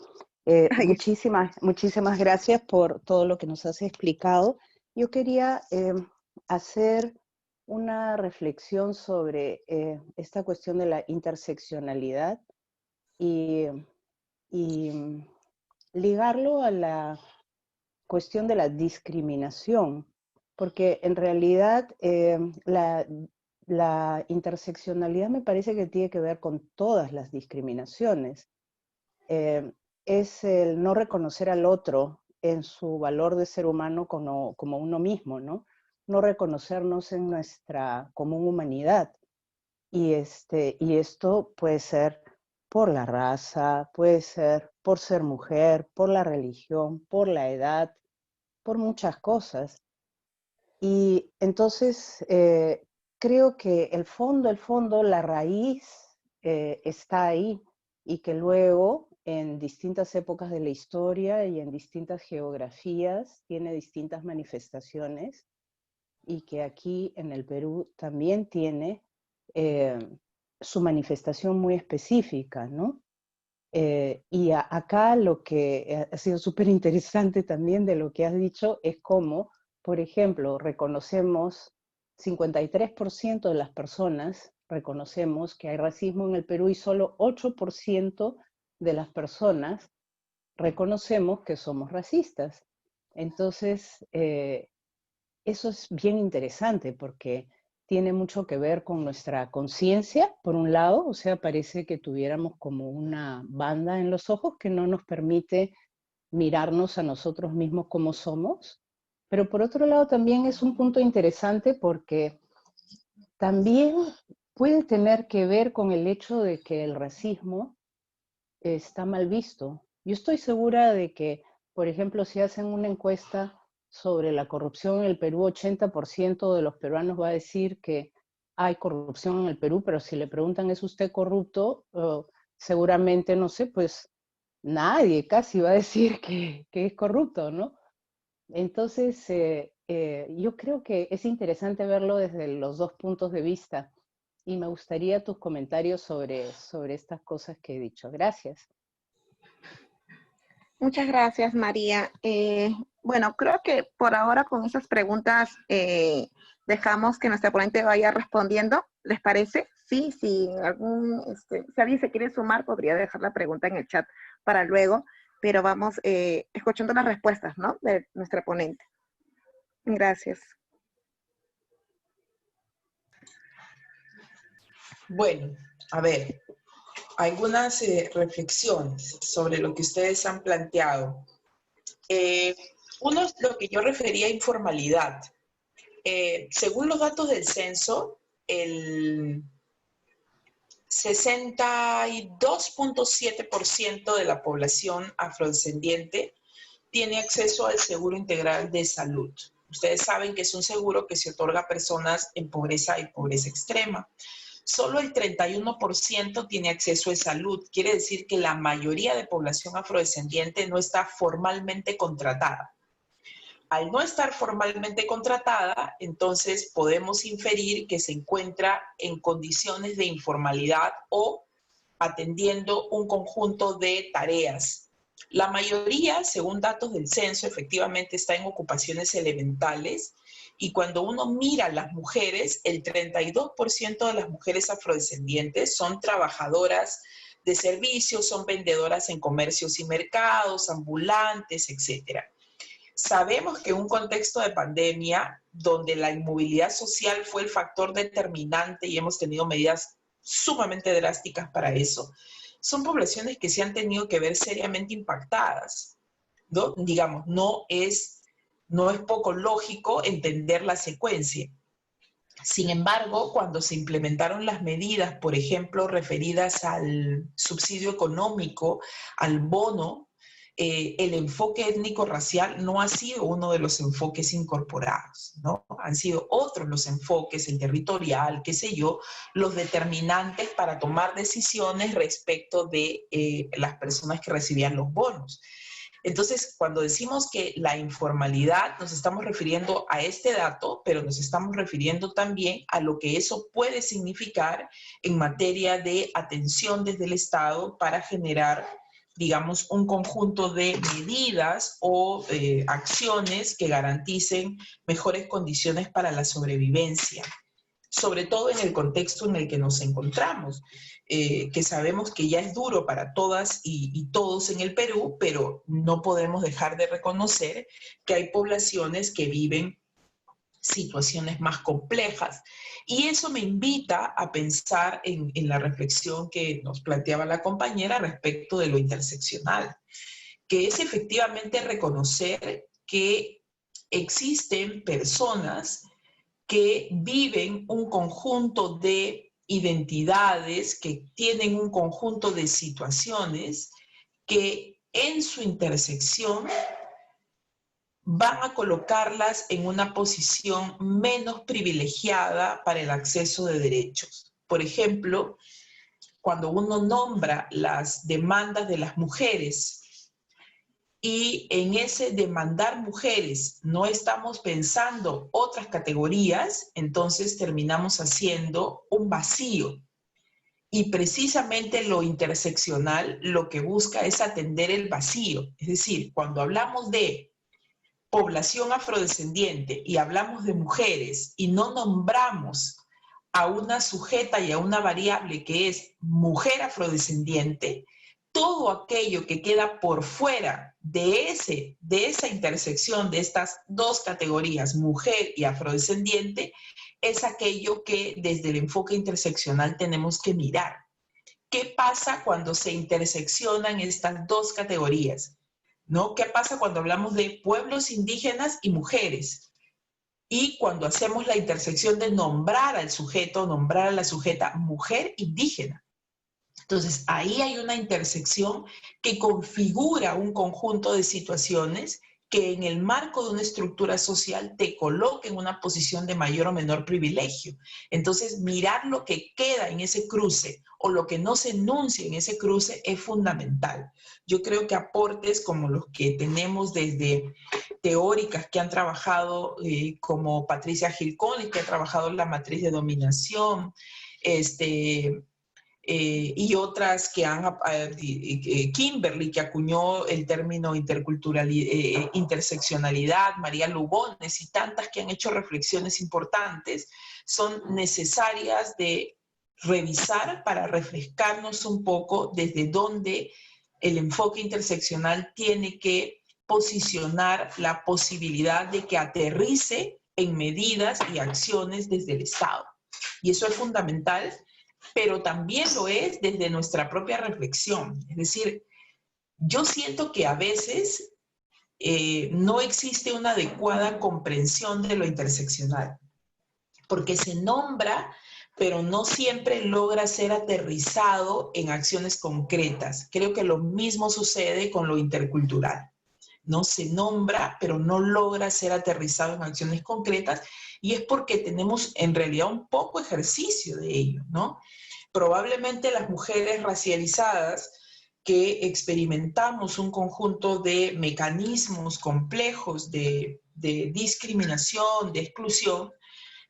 Muchísimas gracias por todo lo que nos has explicado. Yo quería hacer una reflexión sobre esta cuestión de la interseccionalidad y ligarlo a la cuestión de la discriminación, porque en realidad la interseccionalidad me parece que tiene que ver con todas las discriminaciones. Es el no reconocer al otro en su valor de ser humano como uno mismo, ¿no? No reconocernos en nuestra común humanidad. Y esto puede ser por la raza, puede ser por ser mujer, por la religión, por la edad, por muchas cosas. Y entonces creo que el fondo, la raíz está ahí, y que luego en distintas épocas de la historia y en distintas geografías tiene distintas manifestaciones, y que aquí en el Perú también tiene su manifestación muy específica, ¿no? Y acá lo que ha sido súper interesante también de lo que has dicho es cómo, por ejemplo, reconocemos, 53% de las personas reconocemos que hay racismo en el Perú, y solo 8% de las personas reconocemos que somos racistas. Entonces, eso es bien interesante porque tiene mucho que ver con nuestra conciencia, por un lado, o sea, parece que tuviéramos como una banda en los ojos que no nos permite mirarnos a nosotros mismos como somos, pero por otro lado también es un punto interesante porque también puede tener que ver con el hecho de que el racismo está mal visto. Yo estoy segura de que, por ejemplo, si hacen una encuesta sobre la corrupción en el Perú, 80% de los peruanos va a decir que hay corrupción en el Perú, pero si le preguntan, ¿es usted corrupto? Seguramente, no sé, pues nadie casi va a decir que es corrupto, ¿no? Entonces, yo creo que es interesante verlo desde los dos puntos de vista, y me gustaría tus comentarios sobre estas cosas que he dicho. Gracias. Muchas gracias, María. Bueno, creo que por ahora con esas preguntas dejamos que nuestra ponente vaya respondiendo. ¿Les parece? Sí, si alguien se quiere sumar, podría dejar la pregunta en el chat para luego, pero vamos escuchando las respuestas, ¿no?, de nuestra ponente. Gracias. Bueno, a ver, algunas reflexiones sobre lo que ustedes han planteado. Uno es lo que yo refería a informalidad. Según los datos del censo, el 62.7% de la población afrodescendiente tiene acceso al seguro integral de salud. Ustedes saben que es un seguro que se otorga a personas en pobreza y pobreza extrema. Solo el 31% tiene acceso a salud. Quiere decir que la mayoría de población afrodescendiente no está formalmente contratada. Al no estar formalmente contratada, entonces podemos inferir que se encuentra en condiciones de informalidad o atendiendo un conjunto de tareas. La mayoría, según datos del censo, efectivamente está en ocupaciones elementales, y cuando uno mira a las mujeres, el 32% de las mujeres afrodescendientes son trabajadoras de servicios, son vendedoras en comercios y mercados, ambulantes, etc. Sabemos que en un contexto de pandemia, donde la inmovilidad social fue el factor determinante y hemos tenido medidas sumamente drásticas para eso, son poblaciones que se han tenido que ver seriamente impactadas, ¿no? Digamos, no es poco lógico entender la secuencia. Sin embargo, cuando se implementaron las medidas, por ejemplo, referidas al subsidio económico, al bono, el enfoque étnico-racial no ha sido uno de los enfoques incorporados, ¿no? Han sido otros los enfoques, el territorial, qué sé yo, los determinantes para tomar decisiones respecto de las personas que recibían los bonos. Entonces, cuando decimos que la informalidad, nos estamos refiriendo a este dato, pero nos estamos refiriendo también a lo que eso puede significar en materia de atención desde el Estado para generar, digamos, un conjunto de medidas o acciones que garanticen mejores condiciones para la sobrevivencia, sobre todo en el contexto en el que nos encontramos, que sabemos que ya es duro para todas y todos en el Perú, pero no podemos dejar de reconocer que hay poblaciones que viven situaciones más complejas. Y eso me invita a pensar en la reflexión que nos planteaba la compañera respecto de lo interseccional, que es efectivamente reconocer que existen personas que viven un conjunto de identidades, que tienen un conjunto de situaciones que en su intersección van a colocarlas en una posición menos privilegiada para el acceso de derechos. Por ejemplo, cuando uno nombra las demandas de las mujeres y en ese demandar mujeres no estamos pensando otras categorías, entonces terminamos haciendo un vacío. Y precisamente lo interseccional lo que busca es atender el vacío. Es decir, cuando hablamos de población afrodescendiente y hablamos de mujeres y no nombramos a una sujeta y a una variable que es mujer afrodescendiente, todo aquello que queda por fuera de esa intersección de estas dos categorías, mujer y afrodescendiente, es aquello que desde el enfoque interseccional tenemos que mirar. ¿Qué pasa cuando se interseccionan estas dos categorías? ¿No? ¿Qué pasa cuando hablamos de pueblos indígenas y mujeres? Y cuando hacemos la intersección de nombrar al sujeto, nombrar a la sujeta mujer indígena. Entonces, ahí hay una intersección que configura un conjunto de situaciones que en el marco de una estructura social te coloca en una posición de mayor o menor privilegio. Entonces, mirar lo que queda en ese cruce o lo que no se enuncia en ese cruce es fundamental. Yo creo que aportes como los que tenemos desde teóricas que han trabajado como Patricia Gilcón, que ha trabajado en la matriz de dominación, y otras que han, Kimberly, que acuñó el término interseccionalidad, María Lugones y tantas que han hecho reflexiones importantes, son necesarias de revisar para refrescarnos un poco desde dónde el enfoque interseccional tiene que posicionar la posibilidad de que aterrice en medidas y acciones desde el Estado. Y eso es fundamental, pero también lo es desde nuestra propia reflexión. Es decir, yo siento que a veces no existe una adecuada comprensión de lo interseccional, porque se nombra, pero no siempre logra ser aterrizado en acciones concretas. Creo que lo mismo sucede con lo intercultural. No se nombra, pero no logra ser aterrizado en acciones concretas, y es porque tenemos en realidad un poco ejercicio de ello, ¿no? Probablemente las mujeres racializadas que experimentamos un conjunto de mecanismos complejos de discriminación, de exclusión,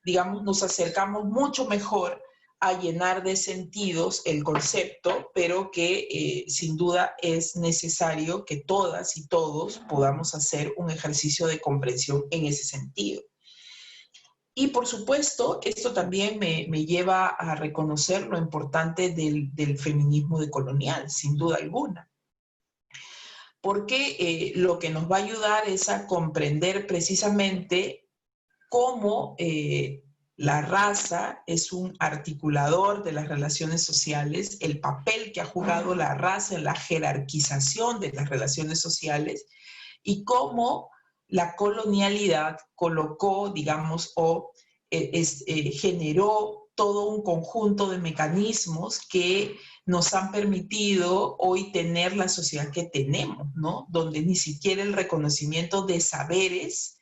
digamos, nos acercamos mucho mejor a llenar de sentidos el concepto, pero que sin duda es necesario que todas y todos podamos hacer un ejercicio de comprensión en ese sentido. Y por supuesto, esto también me lleva a reconocer lo importante del feminismo decolonial, sin duda alguna. Porque lo que nos va a ayudar es a comprender precisamente cómo la raza es un articulador de las relaciones sociales, el papel que ha jugado la raza en la jerarquización de las relaciones sociales, y cómo la colonialidad colocó, digamos, o generó todo un conjunto de mecanismos que nos han permitido hoy tener la sociedad que tenemos, ¿no? Donde ni siquiera el reconocimiento de saberes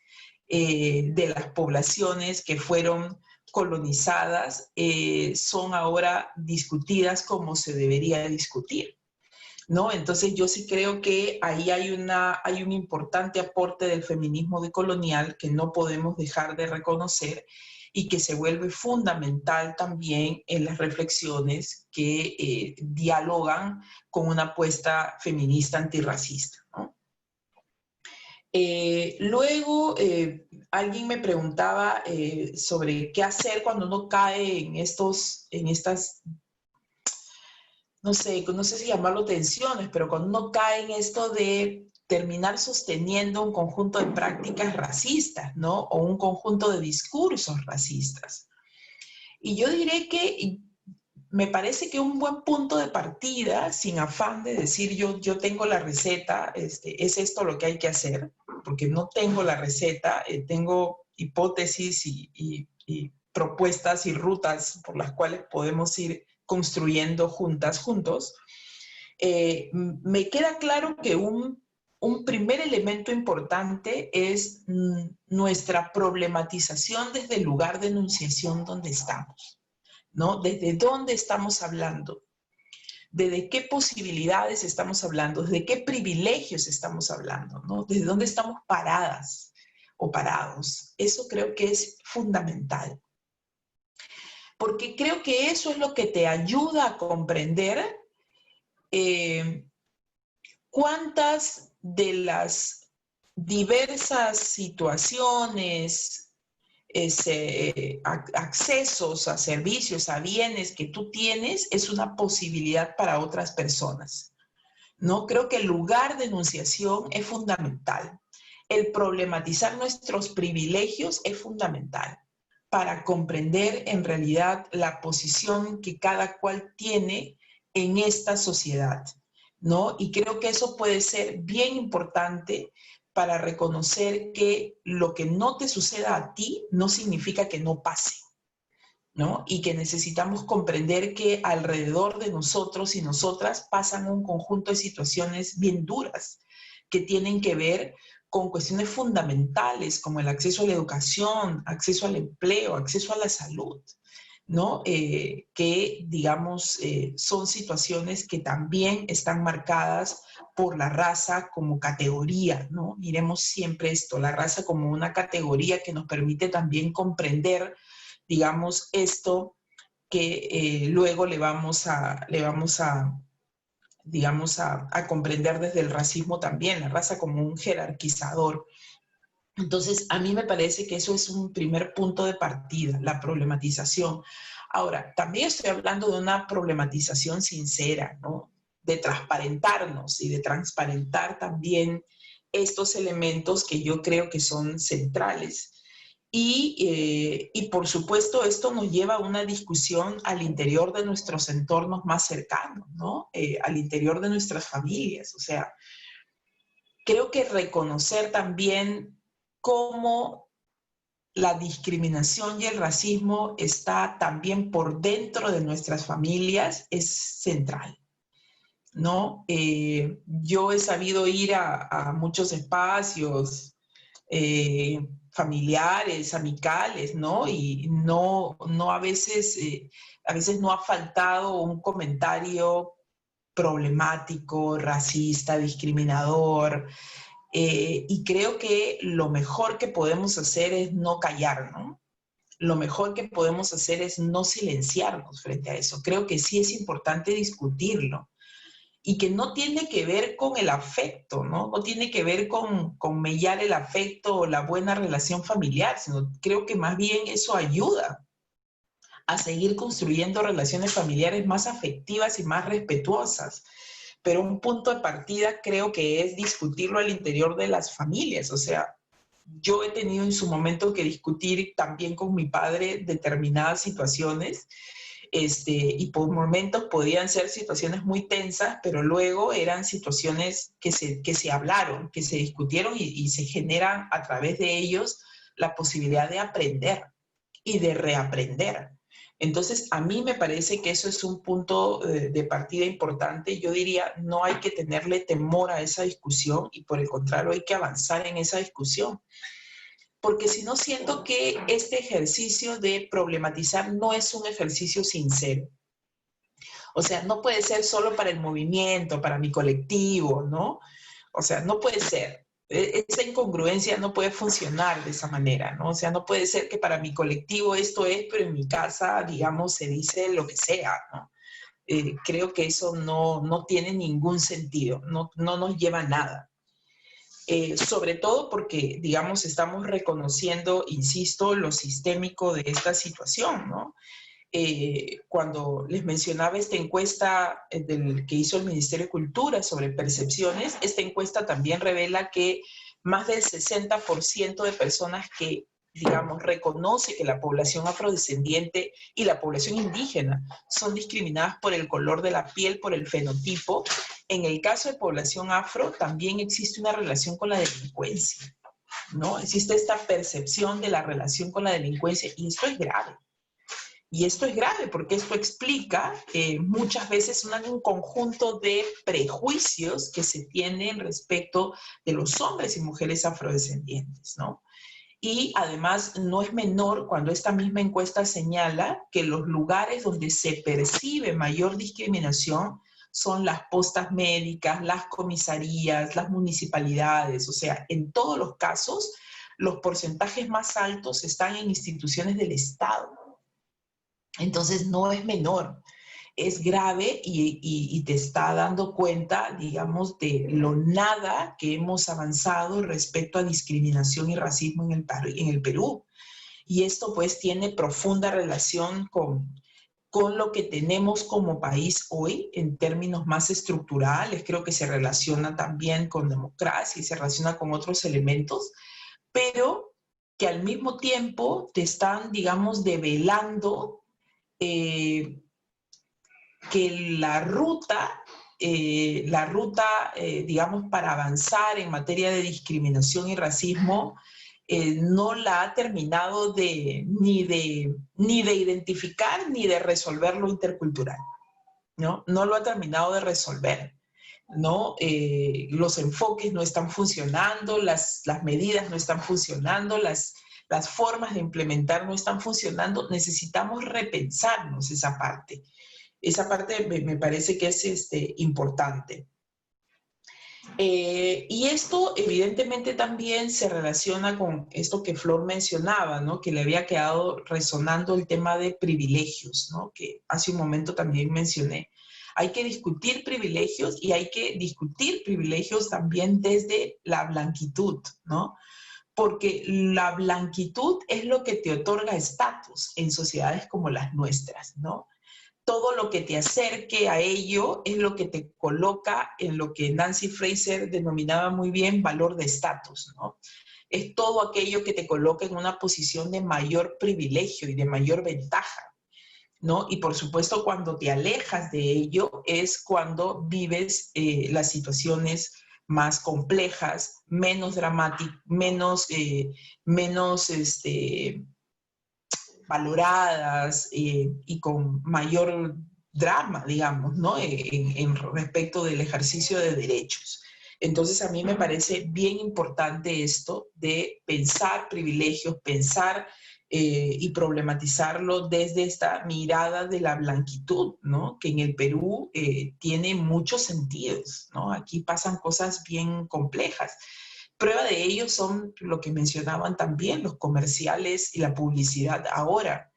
de las poblaciones que fueron colonizadas son ahora discutidas como se debería discutir, ¿no? Entonces yo sí creo que ahí hay un importante aporte del feminismo decolonial que no podemos dejar de reconocer y que se vuelve fundamental también en las reflexiones que dialogan con una apuesta feminista antirracista, ¿no? Luego, alguien me preguntaba sobre qué hacer cuando uno cae en estas, no sé si llamarlo tensiones, pero cuando uno cae en esto de terminar sosteniendo un conjunto de prácticas racistas, ¿no? O un conjunto de discursos racistas. Y yo diré que me parece que un buen punto de partida, sin afán de decir yo tengo la receta, es esto lo que hay que hacer, porque no tengo la receta, tengo hipótesis y propuestas y rutas por las cuales podemos ir construyendo juntos. Me queda claro que un primer elemento importante es nuestra problematización desde el lugar de enunciación donde estamos, ¿no? ¿Desde dónde estamos hablando? ¿Desde qué posibilidades estamos hablando? ¿Desde qué privilegios estamos hablando? ¿No? ¿Desde dónde estamos paradas o parados? Eso creo que es fundamental. Porque creo que eso es lo que te ayuda a comprender cuántas de las diversas situaciones, accesos a servicios, a bienes que tú tienes, es una posibilidad para otras personas, ¿no? Creo que el lugar de enunciación es fundamental. El problematizar nuestros privilegios es fundamental para comprender en realidad la posición que cada cual tiene en esta sociedad, ¿no? Y creo que eso puede ser bien importante para reconocer que lo que no te suceda a ti no significa que no pase, ¿no? Y que necesitamos comprender que alrededor de nosotros y nosotras pasan un conjunto de situaciones bien duras que tienen que ver con cuestiones fundamentales como el acceso a la educación, acceso al empleo, acceso a la salud, ¿no? Que, digamos, son situaciones que también están marcadas por la raza como categoría, ¿no? Miremos siempre esto, la raza como una categoría que nos permite también comprender, digamos, esto que luego le vamos a digamos, a comprender desde el racismo también, la raza como un jerarquizador. Entonces, a mí me parece que eso es un primer punto de partida, la problematización. Ahora, también estoy hablando de una problematización sincera, ¿no? De transparentarnos y de transparentar también estos elementos que yo creo que son centrales. Y por supuesto, esto nos lleva a una discusión al interior de nuestros entornos más cercanos, ¿no? Al interior de nuestras familias. O sea, creo que reconocer también cómo la discriminación y el racismo está también por dentro de nuestras familias es central, ¿no? Yo he sabido ir a muchos espacios familiares, amicales, ¿no? Y no a veces no ha faltado un comentario problemático, racista, discriminador, y creo que lo mejor que podemos hacer es no callar, ¿no? Lo mejor que podemos hacer es no silenciarnos frente a eso. Creo que sí es importante discutirlo y que no tiene que ver con el afecto, ¿no? No tiene que ver con mellar el afecto o la buena relación familiar, sino creo que más bien eso ayuda a seguir construyendo relaciones familiares más afectivas y más respetuosas. Pero un punto de partida creo que es discutirlo al interior de las familias. O sea, yo he tenido en su momento que discutir también con mi padre determinadas situaciones, y por momentos podían ser situaciones muy tensas, pero luego eran situaciones que se hablaron, que se discutieron y se generan a través de ellos la posibilidad de aprender y de reaprender. Entonces, a mí me parece que eso es un punto de partida importante. Yo diría, no hay que tenerle temor a esa discusión y por el contrario hay que avanzar en esa discusión. Porque si no, siento que este ejercicio de problematizar no es un ejercicio sincero. O sea, no puede ser solo para el movimiento, para mi colectivo, ¿no? O sea, no puede ser. Esa incongruencia no puede funcionar de esa manera, ¿no? O sea, no puede ser que para mi colectivo esto es, pero en mi casa, digamos, se dice lo que sea, ¿no? Creo que eso no tiene ningún sentido, no nos lleva a nada. Sobre todo porque, digamos, estamos reconociendo, insisto, lo sistémico de esta situación, ¿no? Cuando les mencionaba esta encuesta que hizo el Ministerio de Cultura sobre percepciones, esta encuesta también revela que más del 60% de personas que, digamos, reconoce que la población afrodescendiente y la población indígena son discriminadas por el color de la piel, por el fenotipo. En el caso de población afro, también existe una relación con la delincuencia, ¿no? Existe esta percepción de la relación con la delincuencia y esto es grave. Y esto es grave porque esto explica muchas veces un conjunto de prejuicios que se tienen respecto de los hombres y mujeres afrodescendientes, ¿no? Y además no es menor cuando esta misma encuesta señala que los lugares donde se percibe mayor discriminación son las postas médicas, las comisarías, las municipalidades. O sea, en todos los casos, los porcentajes más altos están en instituciones del Estado. Entonces no es menor, es grave y te está dando cuenta, digamos, de lo nada que hemos avanzado respecto a discriminación y racismo en el Perú. Y esto pues tiene profunda relación con lo que tenemos como país hoy en términos más estructurales. Creo que se relaciona también con democracia y se relaciona con otros elementos, pero que al mismo tiempo te están, digamos, develando que la ruta, digamos, para avanzar en materia de discriminación y racismo, no la ha terminado ni de identificar ni de resolver lo intercultural, ¿no? No lo ha terminado de resolver, ¿no? Los enfoques no están funcionando, las medidas no están funcionando, las formas de implementar no están funcionando. Necesitamos repensarnos esa parte. Esa parte me parece que es importante. Y esto evidentemente también se relaciona con esto que Flor mencionaba, ¿no? Que le había quedado resonando el tema de privilegios, ¿no? Que hace un momento también mencioné. Hay que discutir privilegios y hay que discutir privilegios también desde la blanquitud, ¿no? Porque la blanquitud es lo que te otorga estatus en sociedades como las nuestras, ¿no? Todo lo que te acerque a ello es lo que te coloca en lo que Nancy Fraser denominaba muy bien valor de estatus, ¿no? Es todo aquello que te coloca en una posición de mayor privilegio y de mayor ventaja, ¿no? Y por supuesto, cuando te alejas de ello es cuando vives las situaciones más complejas, menos dramáticas, menos valoradas y con mayor drama, digamos, ¿no? En respecto del ejercicio de derechos. Entonces, a mí me parece bien importante esto de pensar privilegios, pensar y problematizarlo desde esta mirada de la blanquitud, ¿no? Que en el Perú tiene muchos sentidos, ¿no? Aquí pasan cosas bien complejas. Prueba de ello son lo que mencionaban también los comerciales y la publicidad ahora.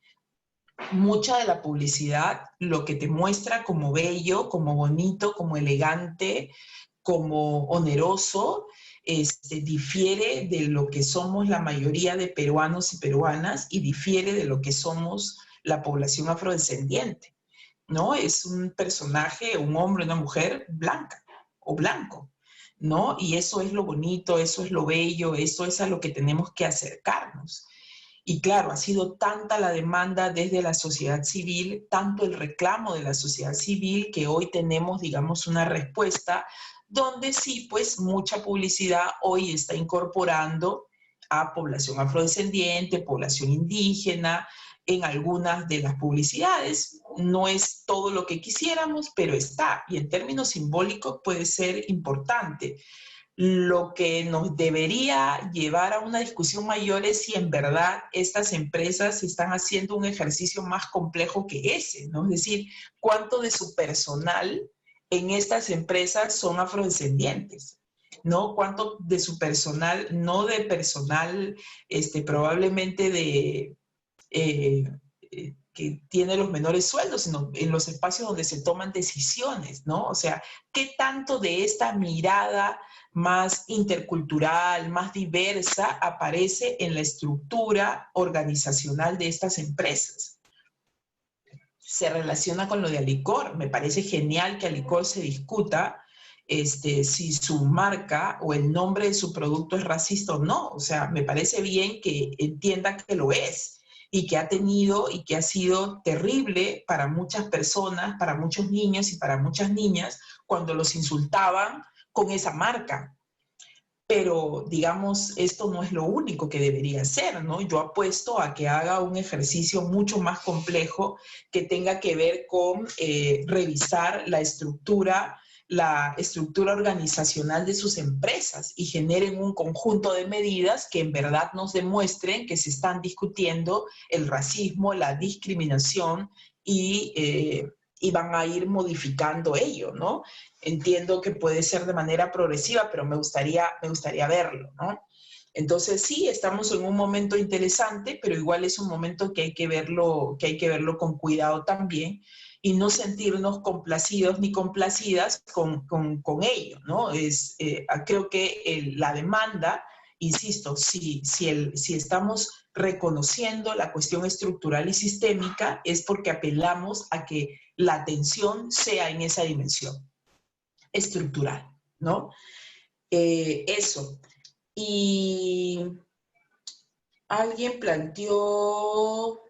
Mucha de la publicidad lo que te muestra como bello, como bonito, como elegante, como oneroso, difiere de lo que somos la mayoría de peruanos y peruanas y difiere de lo que somos la población afrodescendiente, ¿no? Es un personaje, un hombre, una mujer blanca o blanco, ¿no? Y eso es lo bonito, eso es lo bello, eso es a lo que tenemos que acercarnos. Y claro, ha sido tanta la demanda desde la sociedad civil, tanto el reclamo de la sociedad civil, que hoy tenemos, digamos, una respuesta donde sí, pues mucha publicidad hoy está incorporando a población afrodescendiente, población indígena, en algunas de las publicidades. No es todo lo que quisiéramos, pero está, y en términos simbólicos puede ser importante. Lo que nos debería llevar a una discusión mayor es si en verdad estas empresas están haciendo un ejercicio más complejo que ese, ¿no? Es decir, cuánto de su personal en estas empresas son afrodescendientes, ¿no? Cuánto de su personal, no de personal probablemente de... que tiene los menores sueldos, sino en los espacios donde se toman decisiones, ¿no? O sea, ¿qué tanto de esta mirada más intercultural, más diversa, aparece en la estructura organizacional de estas empresas? Se relaciona con lo de Alicor. Me parece genial que Alicor se discuta si su marca o el nombre de su producto es racista o no. O sea, me parece bien que entienda que lo es y que ha tenido y que ha sido terrible para muchas personas, para muchos niños y para muchas niñas cuando los insultaban con esa marca. Pero, digamos, esto no es lo único que debería hacer, ¿no? Yo apuesto a que haga un ejercicio mucho más complejo que tenga que ver con revisar la estructura organizacional de sus empresas y generen un conjunto de medidas que en verdad nos demuestren que se están discutiendo el racismo, la discriminación y van a ir modificando ello, ¿no? Entiendo que puede ser de manera progresiva, pero me gustaría verlo, ¿no? Entonces sí, estamos en un momento interesante, pero igual es un momento que hay que verlo con cuidado también y no sentirnos complacidos ni complacidas con ello, ¿no? Creo que la demanda, insisto, si estamos reconociendo la cuestión estructural y sistémica, es porque apelamos a que la atención sea en esa dimensión estructural, ¿no? Eso. Y alguien planteó,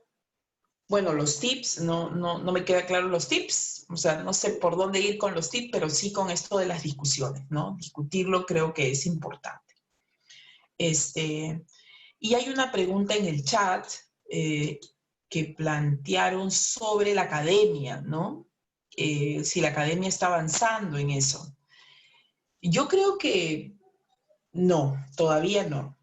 bueno, los tips, no me queda claro los tips, o sea, no sé por dónde ir con los tips, pero sí con esto de las discusiones, ¿no? Discutirlo creo que es importante. Y hay una pregunta en el chat que plantearon sobre la academia, ¿no? Si la academia está avanzando en eso. Yo creo que no, todavía no.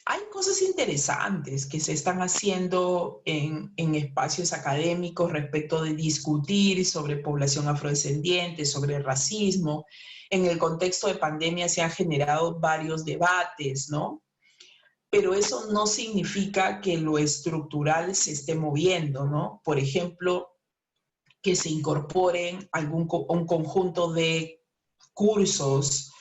Hay cosas interesantes que se están haciendo en espacios académicos respecto de discutir sobre población afrodescendiente, sobre racismo. En el contexto de pandemia se han generado varios debates, ¿no? Pero eso no significa que lo estructural se esté moviendo, ¿no? Por ejemplo, que se incorporen un conjunto de cursos,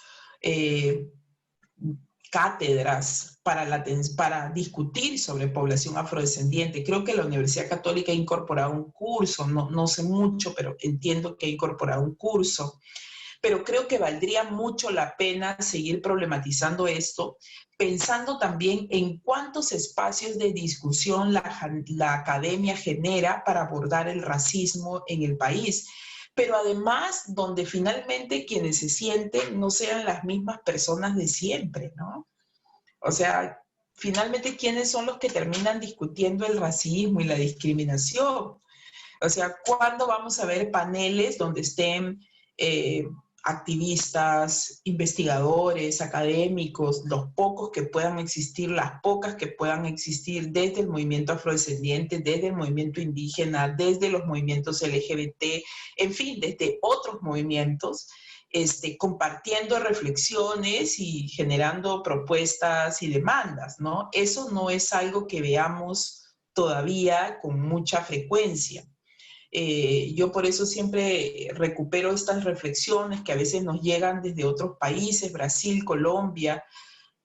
cátedras para discutir sobre población afrodescendiente. Creo que la Universidad Católica ha incorporado un curso, no sé mucho, pero entiendo que ha incorporado un curso. Pero creo que valdría mucho la pena seguir problematizando esto, pensando también en cuántos espacios de discusión la academia genera para abordar el racismo en el país, pero además donde finalmente quienes se sienten no sean las mismas personas de siempre, ¿no? O sea, finalmente, ¿quiénes son los que terminan discutiendo el racismo y la discriminación? O sea, ¿cuándo vamos a ver paneles donde estén activistas, investigadores, académicos, los pocos que puedan existir, las pocas que puedan existir desde el movimiento afrodescendiente, desde el movimiento indígena, desde los movimientos LGBT, en fin, desde otros movimientos, compartiendo reflexiones y generando propuestas y demandas, ¿no? Eso no es algo que veamos todavía con mucha frecuencia. Yo por eso siempre recupero estas reflexiones que a veces nos llegan desde otros países, Brasil, Colombia,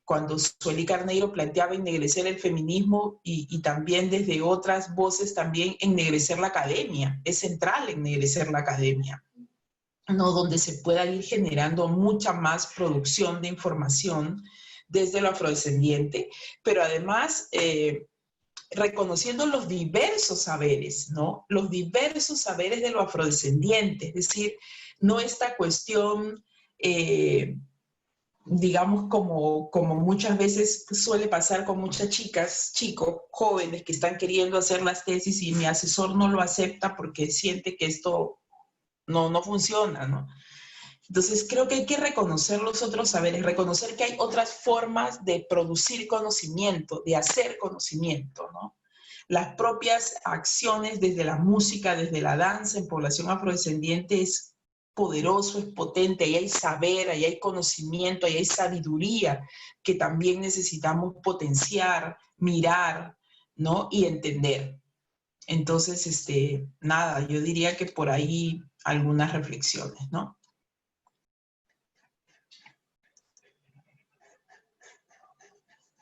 cuando Sueli Carneiro planteaba ennegrecer el feminismo y también desde otras voces también ennegrecer la academia. Es central ennegrecer la academia, ¿no? Donde se pueda ir generando mucha más producción de información desde lo afrodescendiente, pero además reconociendo los diversos saberes, ¿no? Los diversos saberes de lo afrodescendiente, es decir, no esta cuestión digamos, como muchas veces suele pasar con muchas chicas, chicos, jóvenes que están queriendo hacer las tesis y mi asesor no lo acepta porque siente que esto no funciona, ¿no? Entonces creo que hay que reconocer los otros saberes, reconocer que hay otras formas de producir conocimiento, de hacer conocimiento, ¿no? Las propias acciones desde la música, desde la danza en población afrodescendiente es poderoso, es potente, ahí hay saber, ahí hay conocimiento, ahí hay sabiduría que también necesitamos potenciar, mirar, ¿no? Y entender. Entonces, nada, yo diría que por ahí algunas reflexiones, ¿no?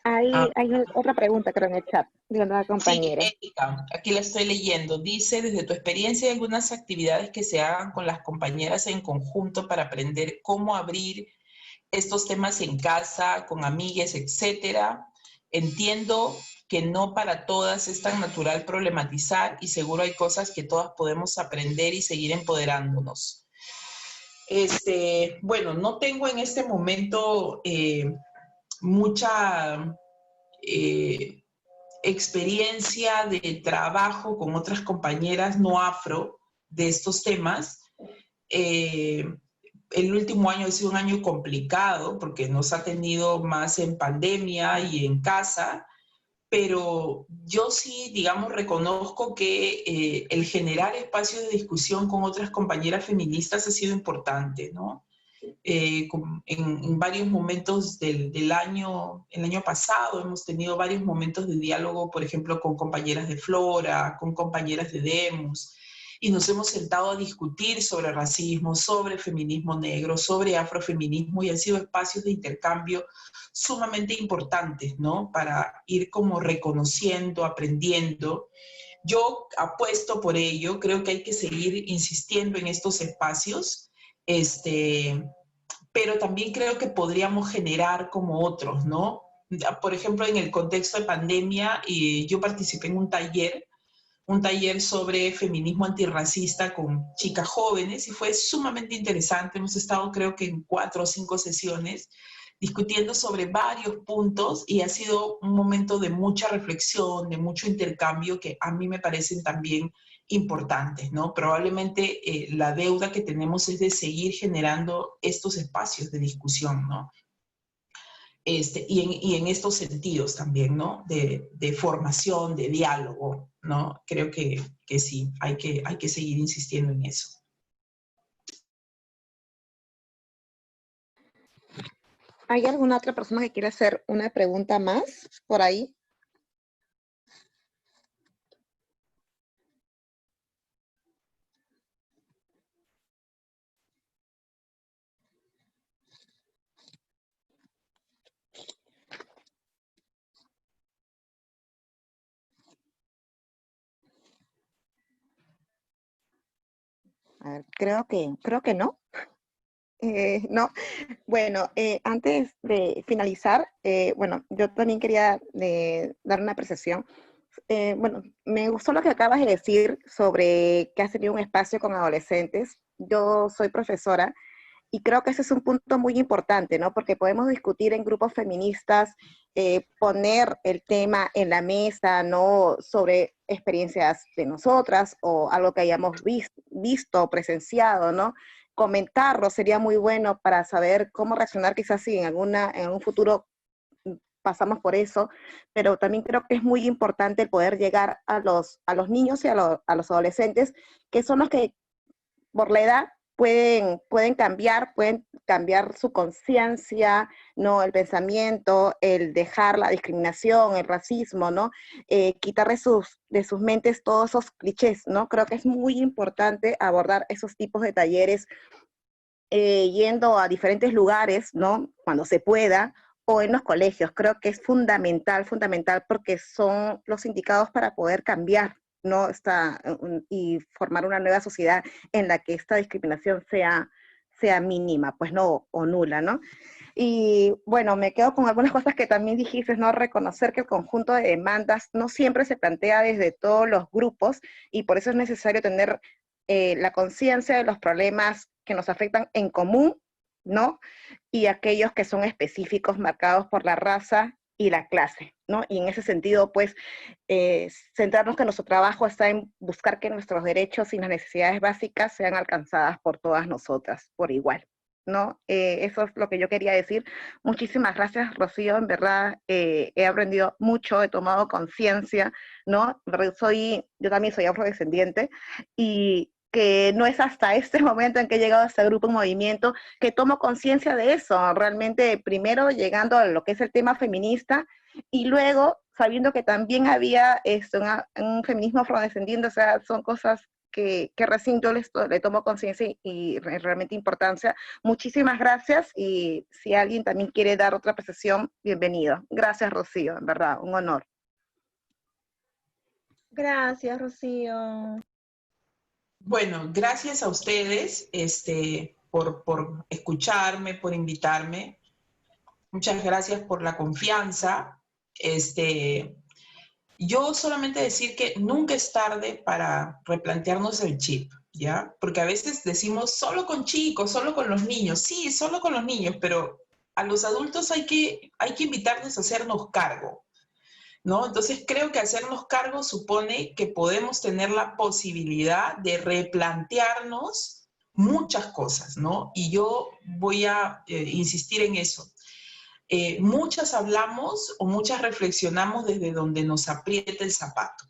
Hay otra pregunta, creo, en el chat de una Sí, compañera. Erika, aquí la estoy leyendo. Dice, desde tu experiencia, ¿hay algunas actividades que se hagan con las compañeras en conjunto para aprender cómo abrir estos temas en casa, con amigues, etcétera? Entiendo que no para todas es tan natural problematizar y seguro hay cosas que todas podemos aprender y seguir empoderándonos. Bueno, no tengo en este momento mucha experiencia de trabajo con otras compañeras no afro de estos temas. El último año ha sido un año complicado porque nos ha tenido más en pandemia y en casa, pero yo sí, digamos, reconozco que el generar espacios de discusión con otras compañeras feministas ha sido importante, ¿no? En varios momentos del año, el año pasado hemos tenido varios momentos de diálogo, por ejemplo, con compañeras de Flora, con compañeras de Demos, y nos hemos sentado a discutir sobre racismo, sobre feminismo negro, sobre afrofeminismo, y han sido espacios de intercambio sumamente importantes, ¿no? Para ir como reconociendo, aprendiendo. Yo apuesto por ello, creo que hay que seguir insistiendo en estos espacios, pero también creo que podríamos generar como otros, ¿no? Por ejemplo, en el contexto de pandemia, yo participé en un taller sobre feminismo antirracista con chicas jóvenes y fue sumamente interesante. Hemos estado creo que en 4 o 5 sesiones discutiendo sobre varios puntos y ha sido un momento de mucha reflexión, de mucho intercambio que a mí me parecen también importantes, ¿no? Probablemente la deuda que tenemos es de seguir generando estos espacios de discusión, ¿no? Y en estos sentidos también, ¿no? De formación, de diálogo, ¿no? Creo que sí, hay que seguir insistiendo en eso. ¿Hay alguna otra persona que quiera hacer una pregunta más por ahí? A ver, creo que no. No, bueno, antes de finalizar, bueno, yo también quería dar una apreciación. Bueno, me gustó lo que acabas de decir sobre que has tenido un espacio con adolescentes. Yo soy profesora y creo que ese es un punto muy importante, ¿no? Porque podemos discutir en grupos feministas, poner el tema en la mesa, ¿no? Sobre experiencias de nosotras o algo que hayamos visto, presenciado, ¿no? Comentarlo sería muy bueno para saber cómo reaccionar quizás si en un futuro pasamos por eso, pero también creo que es muy importante el poder llegar a los niños y a los adolescentes, que son los que por la edad pueden cambiar su conciencia, ¿no? El pensamiento, el dejar la discriminación, el racismo, ¿no? Quitar de sus mentes todos esos clichés, ¿no? Creo que es muy importante abordar esos tipos de talleres yendo a diferentes lugares, ¿no? Cuando se pueda, o en los colegios. Creo que es fundamental, fundamental, porque son los indicados para poder cambiar, ¿no? Y formar una nueva sociedad en la que esta discriminación sea mínima, pues no, o nula, ¿no? Y bueno, me quedo con algunas cosas que también dijiste, ¿no? Reconocer que el conjunto de demandas no siempre se plantea desde todos los grupos y por eso es necesario tener la conciencia de los problemas que nos afectan en común ¿no? Y aquellos que son específicos marcados por la raza y la clase, ¿no? Y en ese sentido, pues, centrarnos que nuestro trabajo está en buscar que nuestros derechos y las necesidades básicas sean alcanzadas por todas nosotras, por igual, ¿no? Eso es lo que yo quería decir. Muchísimas gracias, Rocío, en verdad he aprendido mucho, he tomado conciencia, ¿no? Yo también soy afrodescendiente, y que no es hasta este momento en que he llegado a este grupo en movimiento que tomo conciencia de eso, realmente primero llegando a lo que es el tema feminista y luego sabiendo que también había un feminismo afrodescendiente, o sea, son cosas que recién yo le tomo conciencia y realmente importancia. Muchísimas gracias, y si alguien también quiere dar otra apreciación, bienvenido. Gracias, Rocío, en verdad, un honor. Gracias, Rocío. Bueno, gracias a ustedes por escucharme, por invitarme. Muchas gracias por la confianza. Yo solamente decir que nunca es tarde para replantearnos el chip, ¿ya? Porque a veces decimos solo con chicos, solo con los niños. Sí, solo con los niños, pero a los adultos hay que invitarnos a hacernos cargo, ¿no? Entonces creo que hacernos cargo supone que podemos tener la posibilidad de replantearnos muchas cosas, ¿no? Y yo voy a insistir en eso. Muchas hablamos o muchas reflexionamos desde donde nos aprieta el zapato.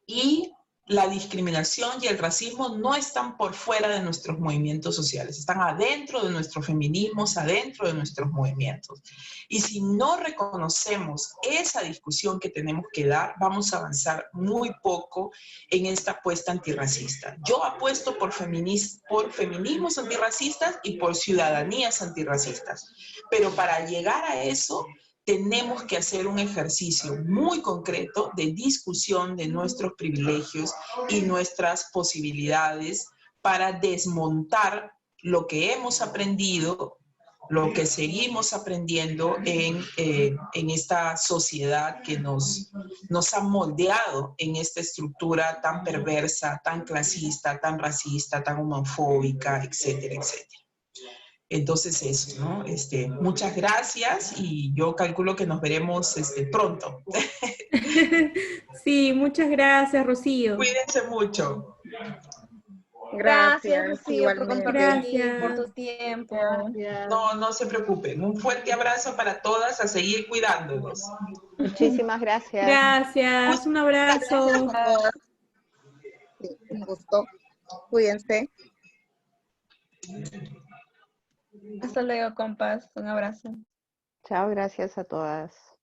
Y la discriminación y el racismo no están por fuera de nuestros movimientos sociales, están adentro de nuestros feminismos, adentro de nuestros movimientos. Y si no reconocemos esa discusión que tenemos que dar, vamos a avanzar muy poco en esta apuesta antirracista. Yo apuesto por feminismos antirracistas y por ciudadanías antirracistas. Pero para llegar a eso, tenemos que hacer un ejercicio muy concreto de discusión de nuestros privilegios y nuestras posibilidades para desmontar lo que hemos aprendido, lo que seguimos aprendiendo en esta sociedad que nos ha moldeado en esta estructura tan perversa, tan clasista, tan racista, tan homofóbica, etcétera, etcétera. Entonces eso, ¿no? Muchas gracias y yo calculo que nos veremos pronto. Sí, muchas gracias, Rocío. Cuídense mucho. Gracias, Rocío, por compartir, Gracias. por tu tiempo. No se preocupen. Un fuerte abrazo para todas, a seguir cuidándonos. Muchísimas gracias. Gracias, un abrazo. Sí, un gusto. Cuídense. Hasta luego, compas. Un abrazo. Chao, gracias a todas.